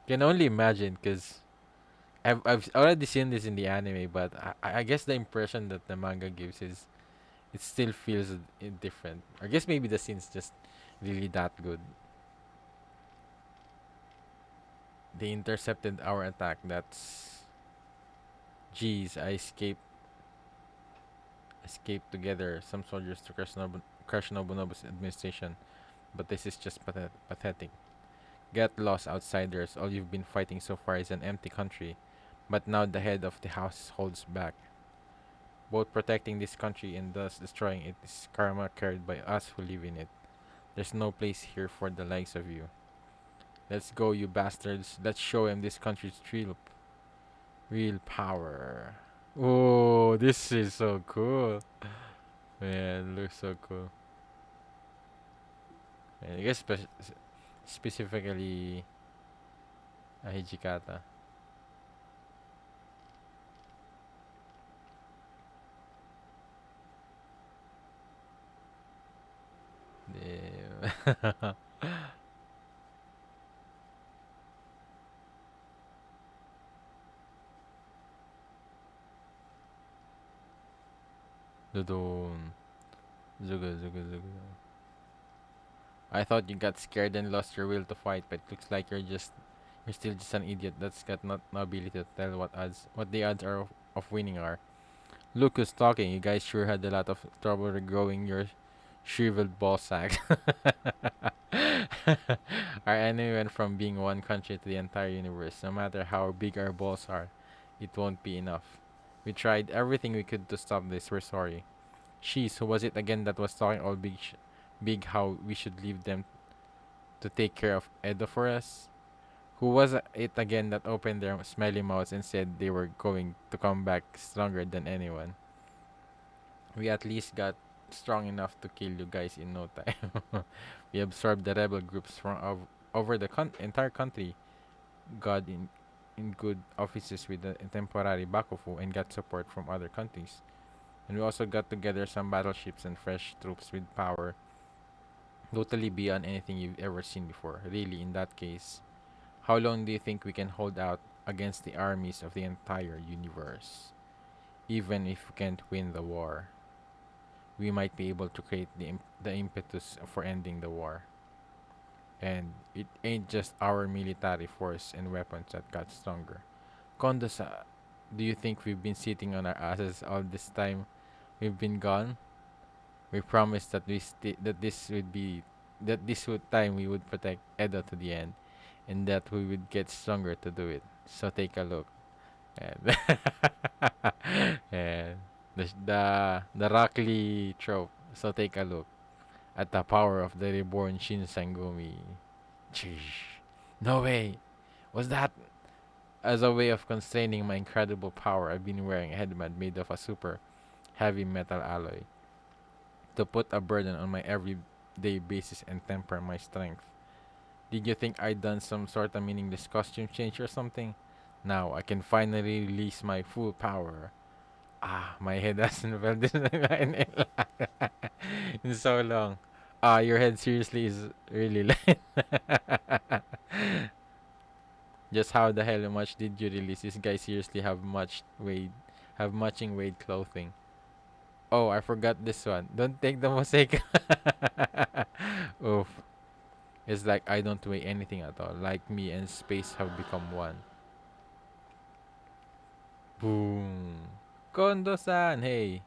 can only imagine because I've already seen this in the anime, but I guess the impression that the manga gives is it still feels different. I guess maybe the scene's just really that good. They intercepted our attack. That's jeez. I escaped together. Some soldiers to crush Nobunobu's administration, but this is just pathetic. Get lost, outsiders. All you've been fighting so far is an empty country, but now the head of the house holds back. Both protecting this country and thus destroying it is karma carried by us who live in it. There's no place here for the likes of you. Let's go, you bastards. Let's show him this country's real power. Oh, this is so cool. Man, looks so cool. And I guess specifically Hijikata. Damn. Dudun. Zuga. I thought you got scared and lost your will to fight, but looks like you're still just an idiot that's got not no ability to tell what the odds are of winning are. Look who's talking. You guys sure had a lot of trouble regrowing your shriveled ball sack. Our enemy went from being one country to the entire universe. No matter how big our balls are, it won't be enough. We tried everything we could to stop this. We're sorry. She's who was it again that was talking all big how we should leave them to take care of Edo for us? Who was it again that opened their smelly mouths and said they were going to come back stronger than anyone? We at least got strong enough to kill you guys in no time. We absorbed the rebel groups from over the entire country, got in good offices with the temporary bakufu, and got support from other countries. And we also got together some battleships and fresh troops with power Totally beyond anything you've ever seen before. Really, in that case, how long do you think we can hold out against the armies of the entire universe? Even if we can't win the war, we might be able to create the impetus for ending the war. And it ain't just our military force and weapons that got stronger. Kondosa, do you think we've been sitting on our asses all this time we've been gone? We promised that this would time we would protect Edo to the end, and that we would get stronger to do it. So take a look. And and the Rock Lee trope. So take a look at the power of the reborn Shin Sangumi. Sheesh. No way. Was that as a way of constraining my incredible power? I've been wearing a headband made of a super heavy metal alloy to put a burden on my everyday basis and temper my strength. Did you think I'd done some sort of meaningless costume change or something? Now I can finally release my full power. Ah, my head hasn't felt this line in so long. Ah, your head seriously is really light. Just how the hell much did you release? This guy seriously have matching weight clothing. Oh, I forgot this one. Don't take the mosaic. Oof. It's like I don't weigh anything at all. Like me and space have become one. Boom. Kondo-san, hey.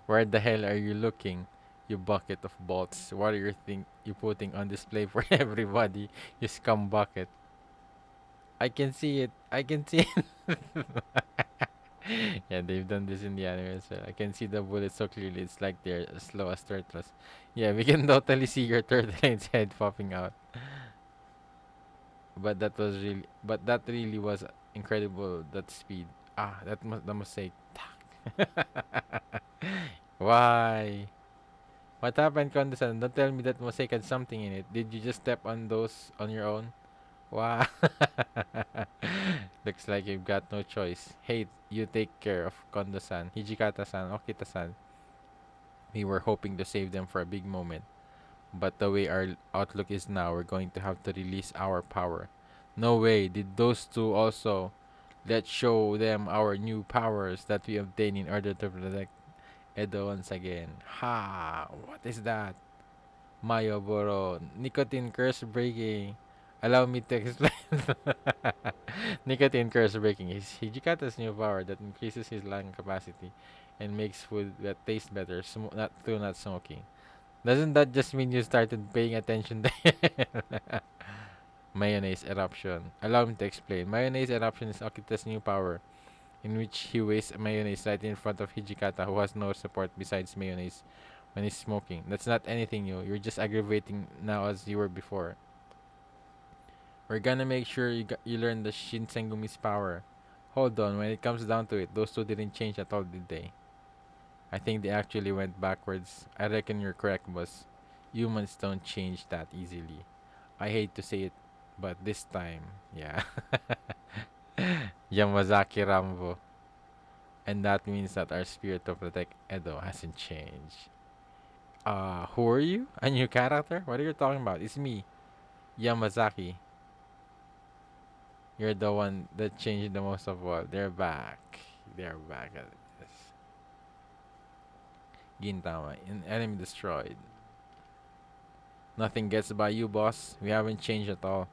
Where the hell are you looking? You bucket of bolts. What are you putting on display for everybody? You scum bucket. I can see it. I can see it. Yeah, they've done this in the anime as well. I can see the bullets so clearly. It's like they're as slow as turtles. Yeah, we can totally see your turtle head popping out. But that really was incredible. That speed. Ah, that mistake. Why? What happened, Condescend? Don't tell me that mosaic had something in it. Did you just step on those on your own? Wow. Looks like you've got no choice. Hey, you take care of Kondo-san, Hijikata-san, Okita-san. We were hoping to save them for a big moment. But the way our outlook is now, we're going to have to release our power. No way. Did those two also? Let's show them our new powers that we obtained in order to protect Edo once again. Ha! What is that? Mayoboro. Nicotine curse breaking. Allow me to explain. Nicotine curse breaking is Hijikata's new power that increases his lung capacity and makes food that tastes better not through not smoking. Doesn't that just mean you started paying attention to Mayonnaise eruption? Allow me to explain. Mayonnaise eruption is Okita's new power, in which he wastes mayonnaise right in front of Hijikata, who has no support besides mayonnaise when he's smoking. That's not anything new. You're just aggravating now as you were before. We're gonna make sure you learn the Shinsengumi's power. Hold on, when it comes down to it, those two didn't change at all, did they? I think they actually went backwards. I reckon you're correct, boss. Humans don't change that easily. I hate to say it, but this time, yeah. Yamazaki Rambo. And that means that our spirit to protect Edo hasn't changed. Who are you? A new character? What are you talking about? It's me, Yamazaki. You're the one that changed the most of all. They're back. They're back at this. Gintama, an enemy destroyed. Nothing gets by you, boss. We haven't changed at all.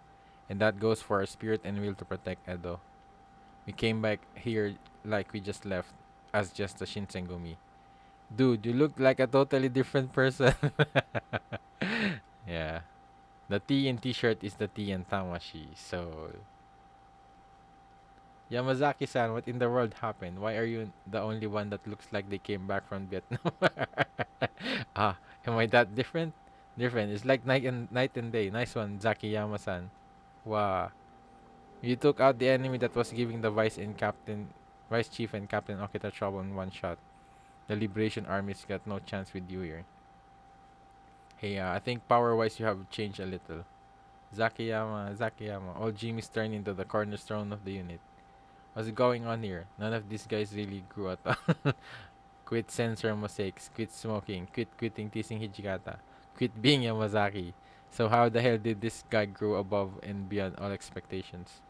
And that goes for our spirit and will to protect Edo. We came back here like we just left as just a Shinsengumi. Dude, you look like a totally different person. Yeah. The T in t-shirt is the T in Tamashi. So, Yamazaki-san, what in the world happened? Why are you the only one that looks like they came back from Vietnam? Ah, am I that different? Different. It's like night and day. Nice one, Zakiyama-san. Wow. You took out the enemy that was giving the vice chief and Captain Okita trouble in one shot. The Liberation Army's got no chance with you here. Hey, I think power-wise you have changed a little. Zakiyama. Old Jimmy's turned into the cornerstone of the unit. What's going on here? None of these guys really grew at all. Quit sensor mistakes. Quit smoking. Quitting teasing Hijikata. Quit being Yamazaki. So how the hell did this guy grow above and beyond all expectations?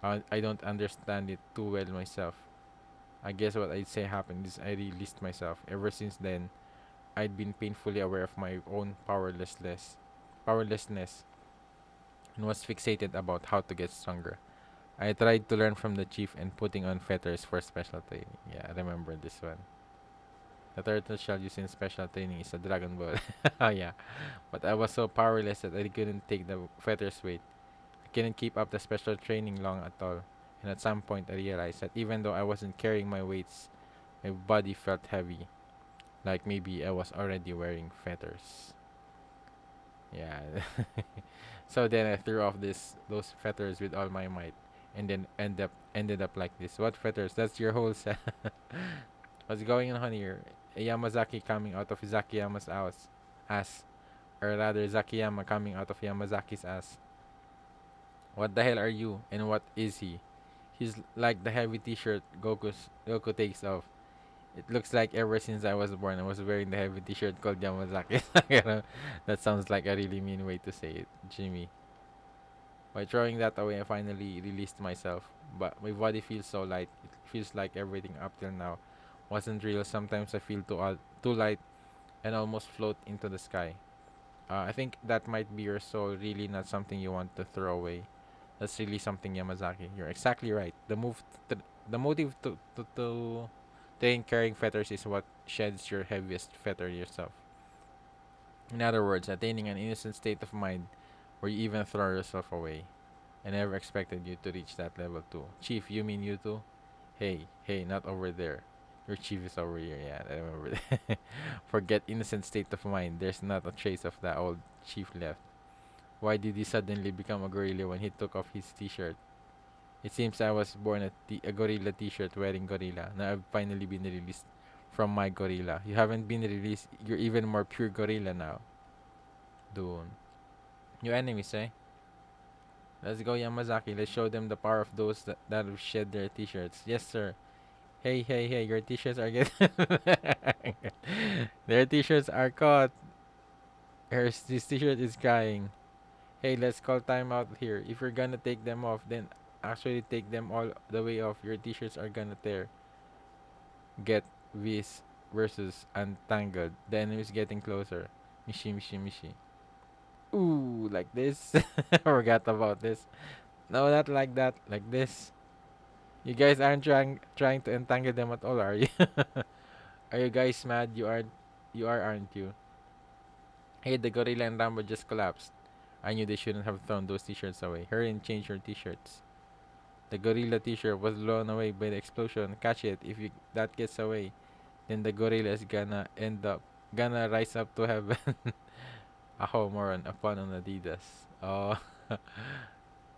I don't understand it too well myself. I guess what I'd say happened is I released myself. Ever since then, I'd been painfully aware of my own powerlessness, and was fixated about how to get stronger. I tried to learn from the chief and putting on fetters for special training. Yeah, I remember this one. The turtle shell used in special training is a Dragon Ball. Oh yeah, but I was so powerless that I couldn't take the fetters weight. I couldn't keep up the special training long at all. And at some point, I realized that even though I wasn't carrying my weights, my body felt heavy, like maybe I was already wearing fetters. Yeah. So then I threw off those fetters with all my might, and then ended up like this. What fetters? That's your whole set. What's going on here? Yamazaki coming out of Zakiyama's ass, or rather Zakiyama coming out of Yamazaki's ass. What the hell are you? And what is he? He's like the heavy T-shirt Goku takes off. It looks like ever since I was born, I was wearing the heavy T-shirt called Yamazaki. You know, that sounds like a really mean way to say it, Jimmy. By throwing that away, I finally released myself. But my body feels so light. It feels like everything up till now wasn't real. Sometimes I feel too light and almost float into the sky. I think that might be your soul, really not something you want to throw away. That's really something, Yamazaki. You're exactly right. The motive to train carrying fetters is what sheds your heaviest fetter yourself. In other words, attaining an innocent state of mind where you even throw yourself away. I never expected you to reach that level too. Chief, you mean you too? Hey, not over there. Your chief is over here. Yeah, I remember that. Forget innocent state of mind. There's not a trace of that old chief left. Why did he suddenly become a gorilla when he took off his t-shirt? It seems I was born a gorilla t-shirt wearing gorilla. Now I've finally been released from my gorilla. You haven't been released. You're even more pure gorilla now. Dune. Your enemies, eh? Let's go, Yamazaki. Let's show them the power of those that have shed their t-shirts. Yes, sir. Hey, your t-shirts are getting... Their t-shirts are caught. This t-shirt is crying. Hey, let's call time out here. If you're gonna take them off, then actually take them all the way off. Your t-shirts are gonna tear. Get Vis versus Untangled. The enemy is getting closer. Mishi. Ooh, like this. Forgot about this. No, not like that. Like this. You guys aren't trying to entangle them at all, are you? Are you guys mad? You are, aren't you? Hey, the gorilla and Rambo just collapsed. I knew they shouldn't have thrown those t-shirts away. Hurry and change your t-shirts. The gorilla t-shirt was blown away by the explosion. Catch it. If you that gets away, then the gorilla is gonna rise up to heaven. Aho, moron. Upon on Adidas. Oh.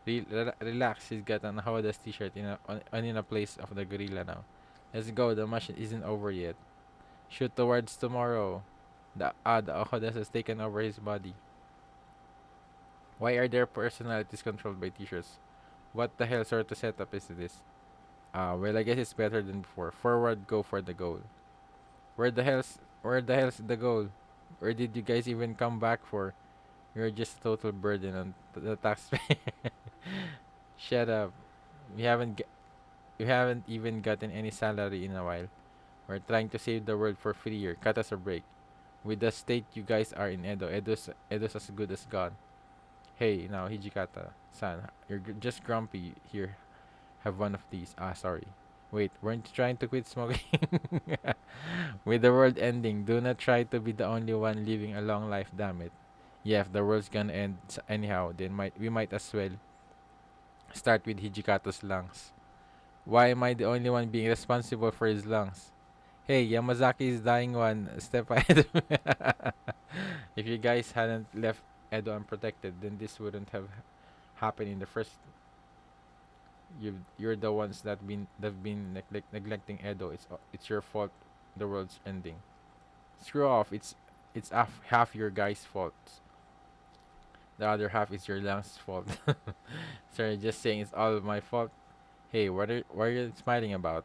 Relax. He's got an Ahoda's t-shirt in a place of the gorilla now. Let's go. The mission isn't over yet. Shoot towards tomorrow. The Ahodas has taken over his body. Why are their personalities controlled by t-shirts? What the hell sort of setup is this? Well, I guess it's better than before. Forward, go for the goal. Where the hell's the goal? Where did you guys even come back for? You're just a total burden on the taxpayer. Shut up. We haven't g- we haven't even gotten any salary in a while. We're trying to save the world for free here. Cut us a break. With the state you guys are in Edo's as good as gone. Hey, now Hijikata-san, you're just grumpy here. Have one of these. Ah, sorry. Wait, weren't you trying to quit smoking? With the world ending, do not try to be the only one living a long life, damn it. Yeah, if the world's gonna end anyhow, then we might as well start with Hijikata's lungs. Why am I the only one being responsible for his lungs? Hey, Yamazaki is dying one step ahead of me. If you guys hadn't left Edo unprotected, then this wouldn't have happened in the first. You're the ones that been neglecting Edo. It's your fault. The world's ending. Screw off. It's half your guys' fault. The other half is your lungs' fault. Sorry, just saying it's all my fault. Hey, what are you smiling about?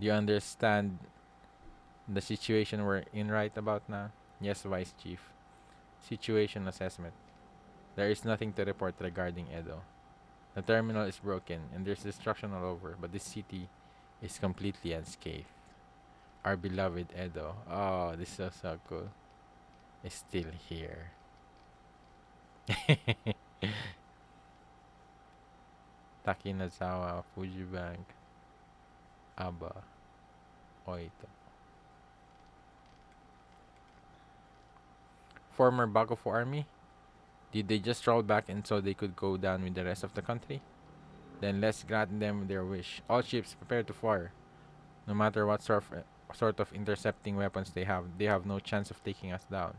Do you understand the situation we're in right about now? Yes, Vice Chief. Situation assessment. There is nothing to report regarding Edo. The terminal is broken and there's destruction all over, but this city is completely unscathed. Our beloved Edo. Oh, this is so cool. Is still here. Takinazawa, Fujibank, Aba, Oito. Former Bakufu army? Did they just roll back and so they could go down with the rest of the country? Then let's grant them their wish. All ships prepare to fire. No matter what sort of intercepting weapons they have no chance of taking us down.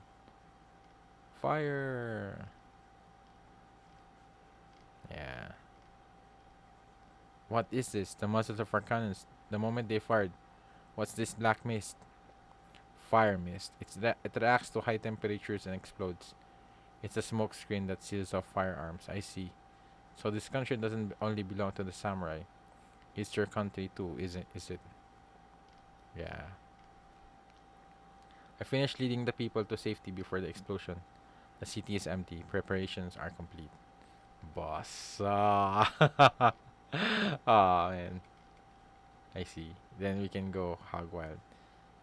Fire! Yeah. What is this? The muzzles of our cannons. The moment they fired. What's this black mist? Fire mist. It reacts to high temperatures and explodes. It's a smoke screen that seals off firearms. I see. So this country doesn't only belong to the samurai. It's your country too, isn't is it? Yeah. I finished leading the people to safety before the explosion. The city is empty. Preparations are complete. Boss. Ah. Oh man. I see. Then we can go hog wild.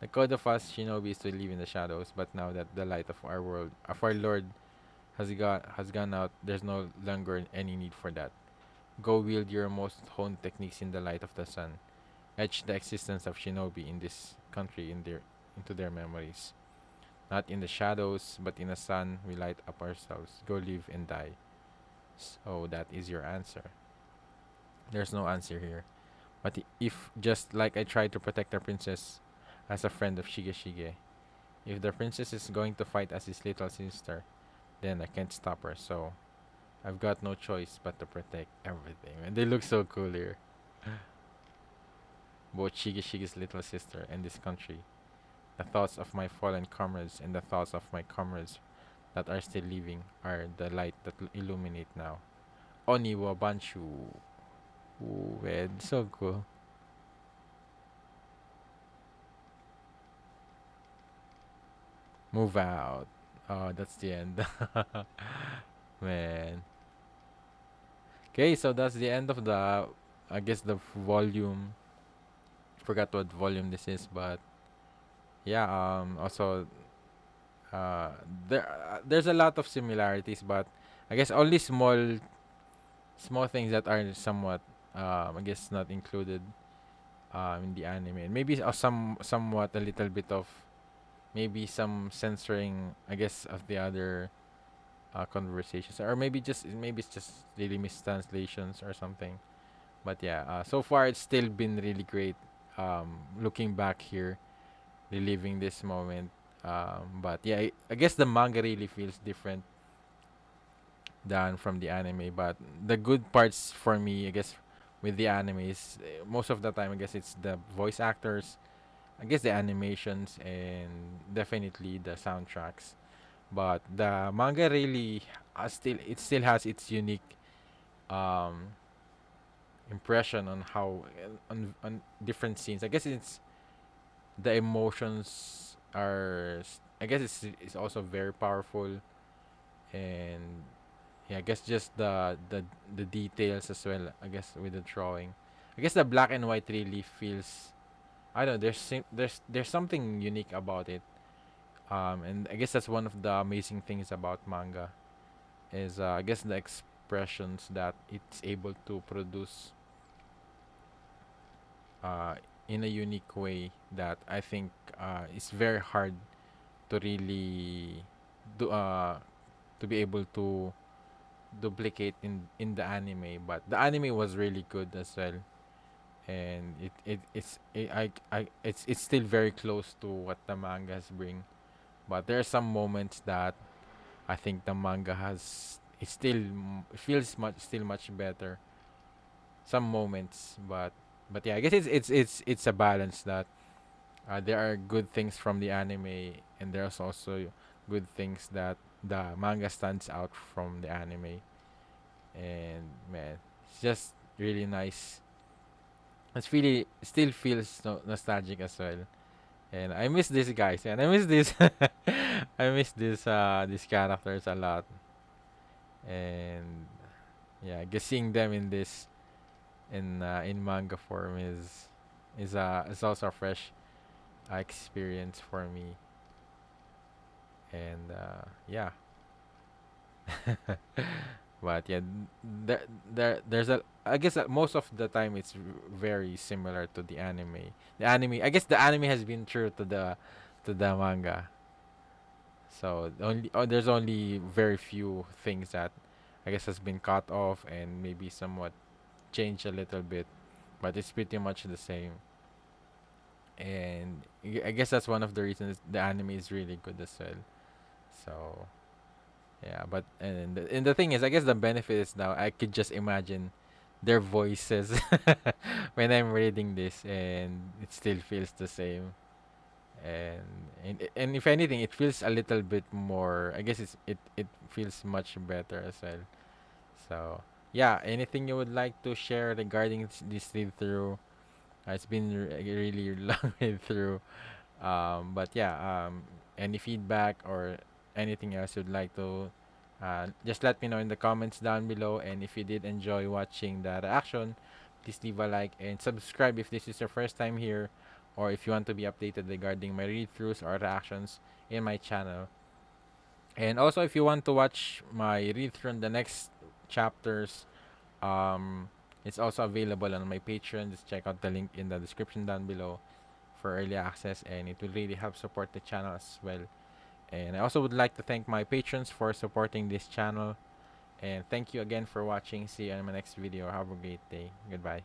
The code of us shinobi is to live in the shadows, but now that the light of our world, of our Lord, has gone out, there's no longer any need for that. Go wield your most honed techniques in the light of the sun. Etch the existence of shinobi in this country into their memories. Not in the shadows, but in the sun, we light up ourselves. Go live and die. So that is your answer. There's no answer here. But if just like I tried to protect the princess as a friend of Shigeshige, if the princess is going to fight as his little sister, then I can't stop her. So I've got no choice but to protect everything. And they look so cool here. Both Shigeshige's little sister and this country. The thoughts of my fallen comrades and the thoughts of my comrades that are still living are the light that illuminate now. Oni wa Banshu. Ooh, man, so cool. Move out. Oh, that's the end. Man. Okay, so that's the end of the, I guess, the volume. Forgot what volume this is, but yeah. Also, uh, there's a lot of similarities, but I guess only small things that are somewhat, I guess, not included in the anime, and maybe somewhat a little bit of maybe some censoring, I guess, of the other conversations, or maybe it's just really mistranslations or something. But yeah, so far it's still been really great. Looking back here, reliving this moment. But yeah, I guess the manga really feels different than from the anime. But the good parts for me, I guess, with the anime is most of the time, I guess it's the voice actors, I guess the animations, and definitely the soundtracks. But the manga really still has its unique um, impression on how on different scenes. I guess it's the emotions I guess it's also very powerful, and yeah, I guess just the details as well. I guess with the drawing, I guess the black and white really feels. I don't know. There's something unique about it. And I guess that's one of the amazing things about manga is I guess the expressions that it's able to produce uh, in a unique way that I think it's very hard to really do to be able to duplicate in the anime. But the anime was really good as well, and it's still very close to what the mangas bring. But there are some moments that I think the manga has it still feels much better. Some moments, but yeah, I guess it's a balance that there are good things from the anime, and there's also good things that the manga stands out from the anime. And man, it's just really nice. It's really still feels nostalgic as well. And I miss these guys, and I miss this. I miss these characters a lot, and yeah, I guess seeing them in this in manga form is also a fresh experience for me, and yeah. But yeah, there's a I guess that most of the time it's very similar to the anime. The anime, I guess the anime has been true to the manga. So there's only very few things that I guess has been cut off and maybe somewhat changed a little bit, but it's pretty much the same. And I guess that's one of the reasons the anime is really good as well. So yeah, but and the thing is, I guess the benefit is now I could just imagine their voices when I'm reading this, and it still feels the same. And and if anything, it feels a little bit more. I guess it feels much better as well. So yeah, anything you would like to share regarding this read through? It's been a really long read through. But yeah, any feedback or anything else you'd like to just let me know in the comments down below. And if you did enjoy watching the reaction, please leave a like and subscribe if this is your first time here, or if you want to be updated regarding my read throughs or reactions in my channel. And also, if you want to watch my read through on the next chapters, um, it's also available on my Patreon. Just check out the link in the description down below for early access, and it will really help support the channel as well. And I also would like to thank my patrons for supporting this channel. And thank you again for watching. See you in my next video. Have a great day. Goodbye.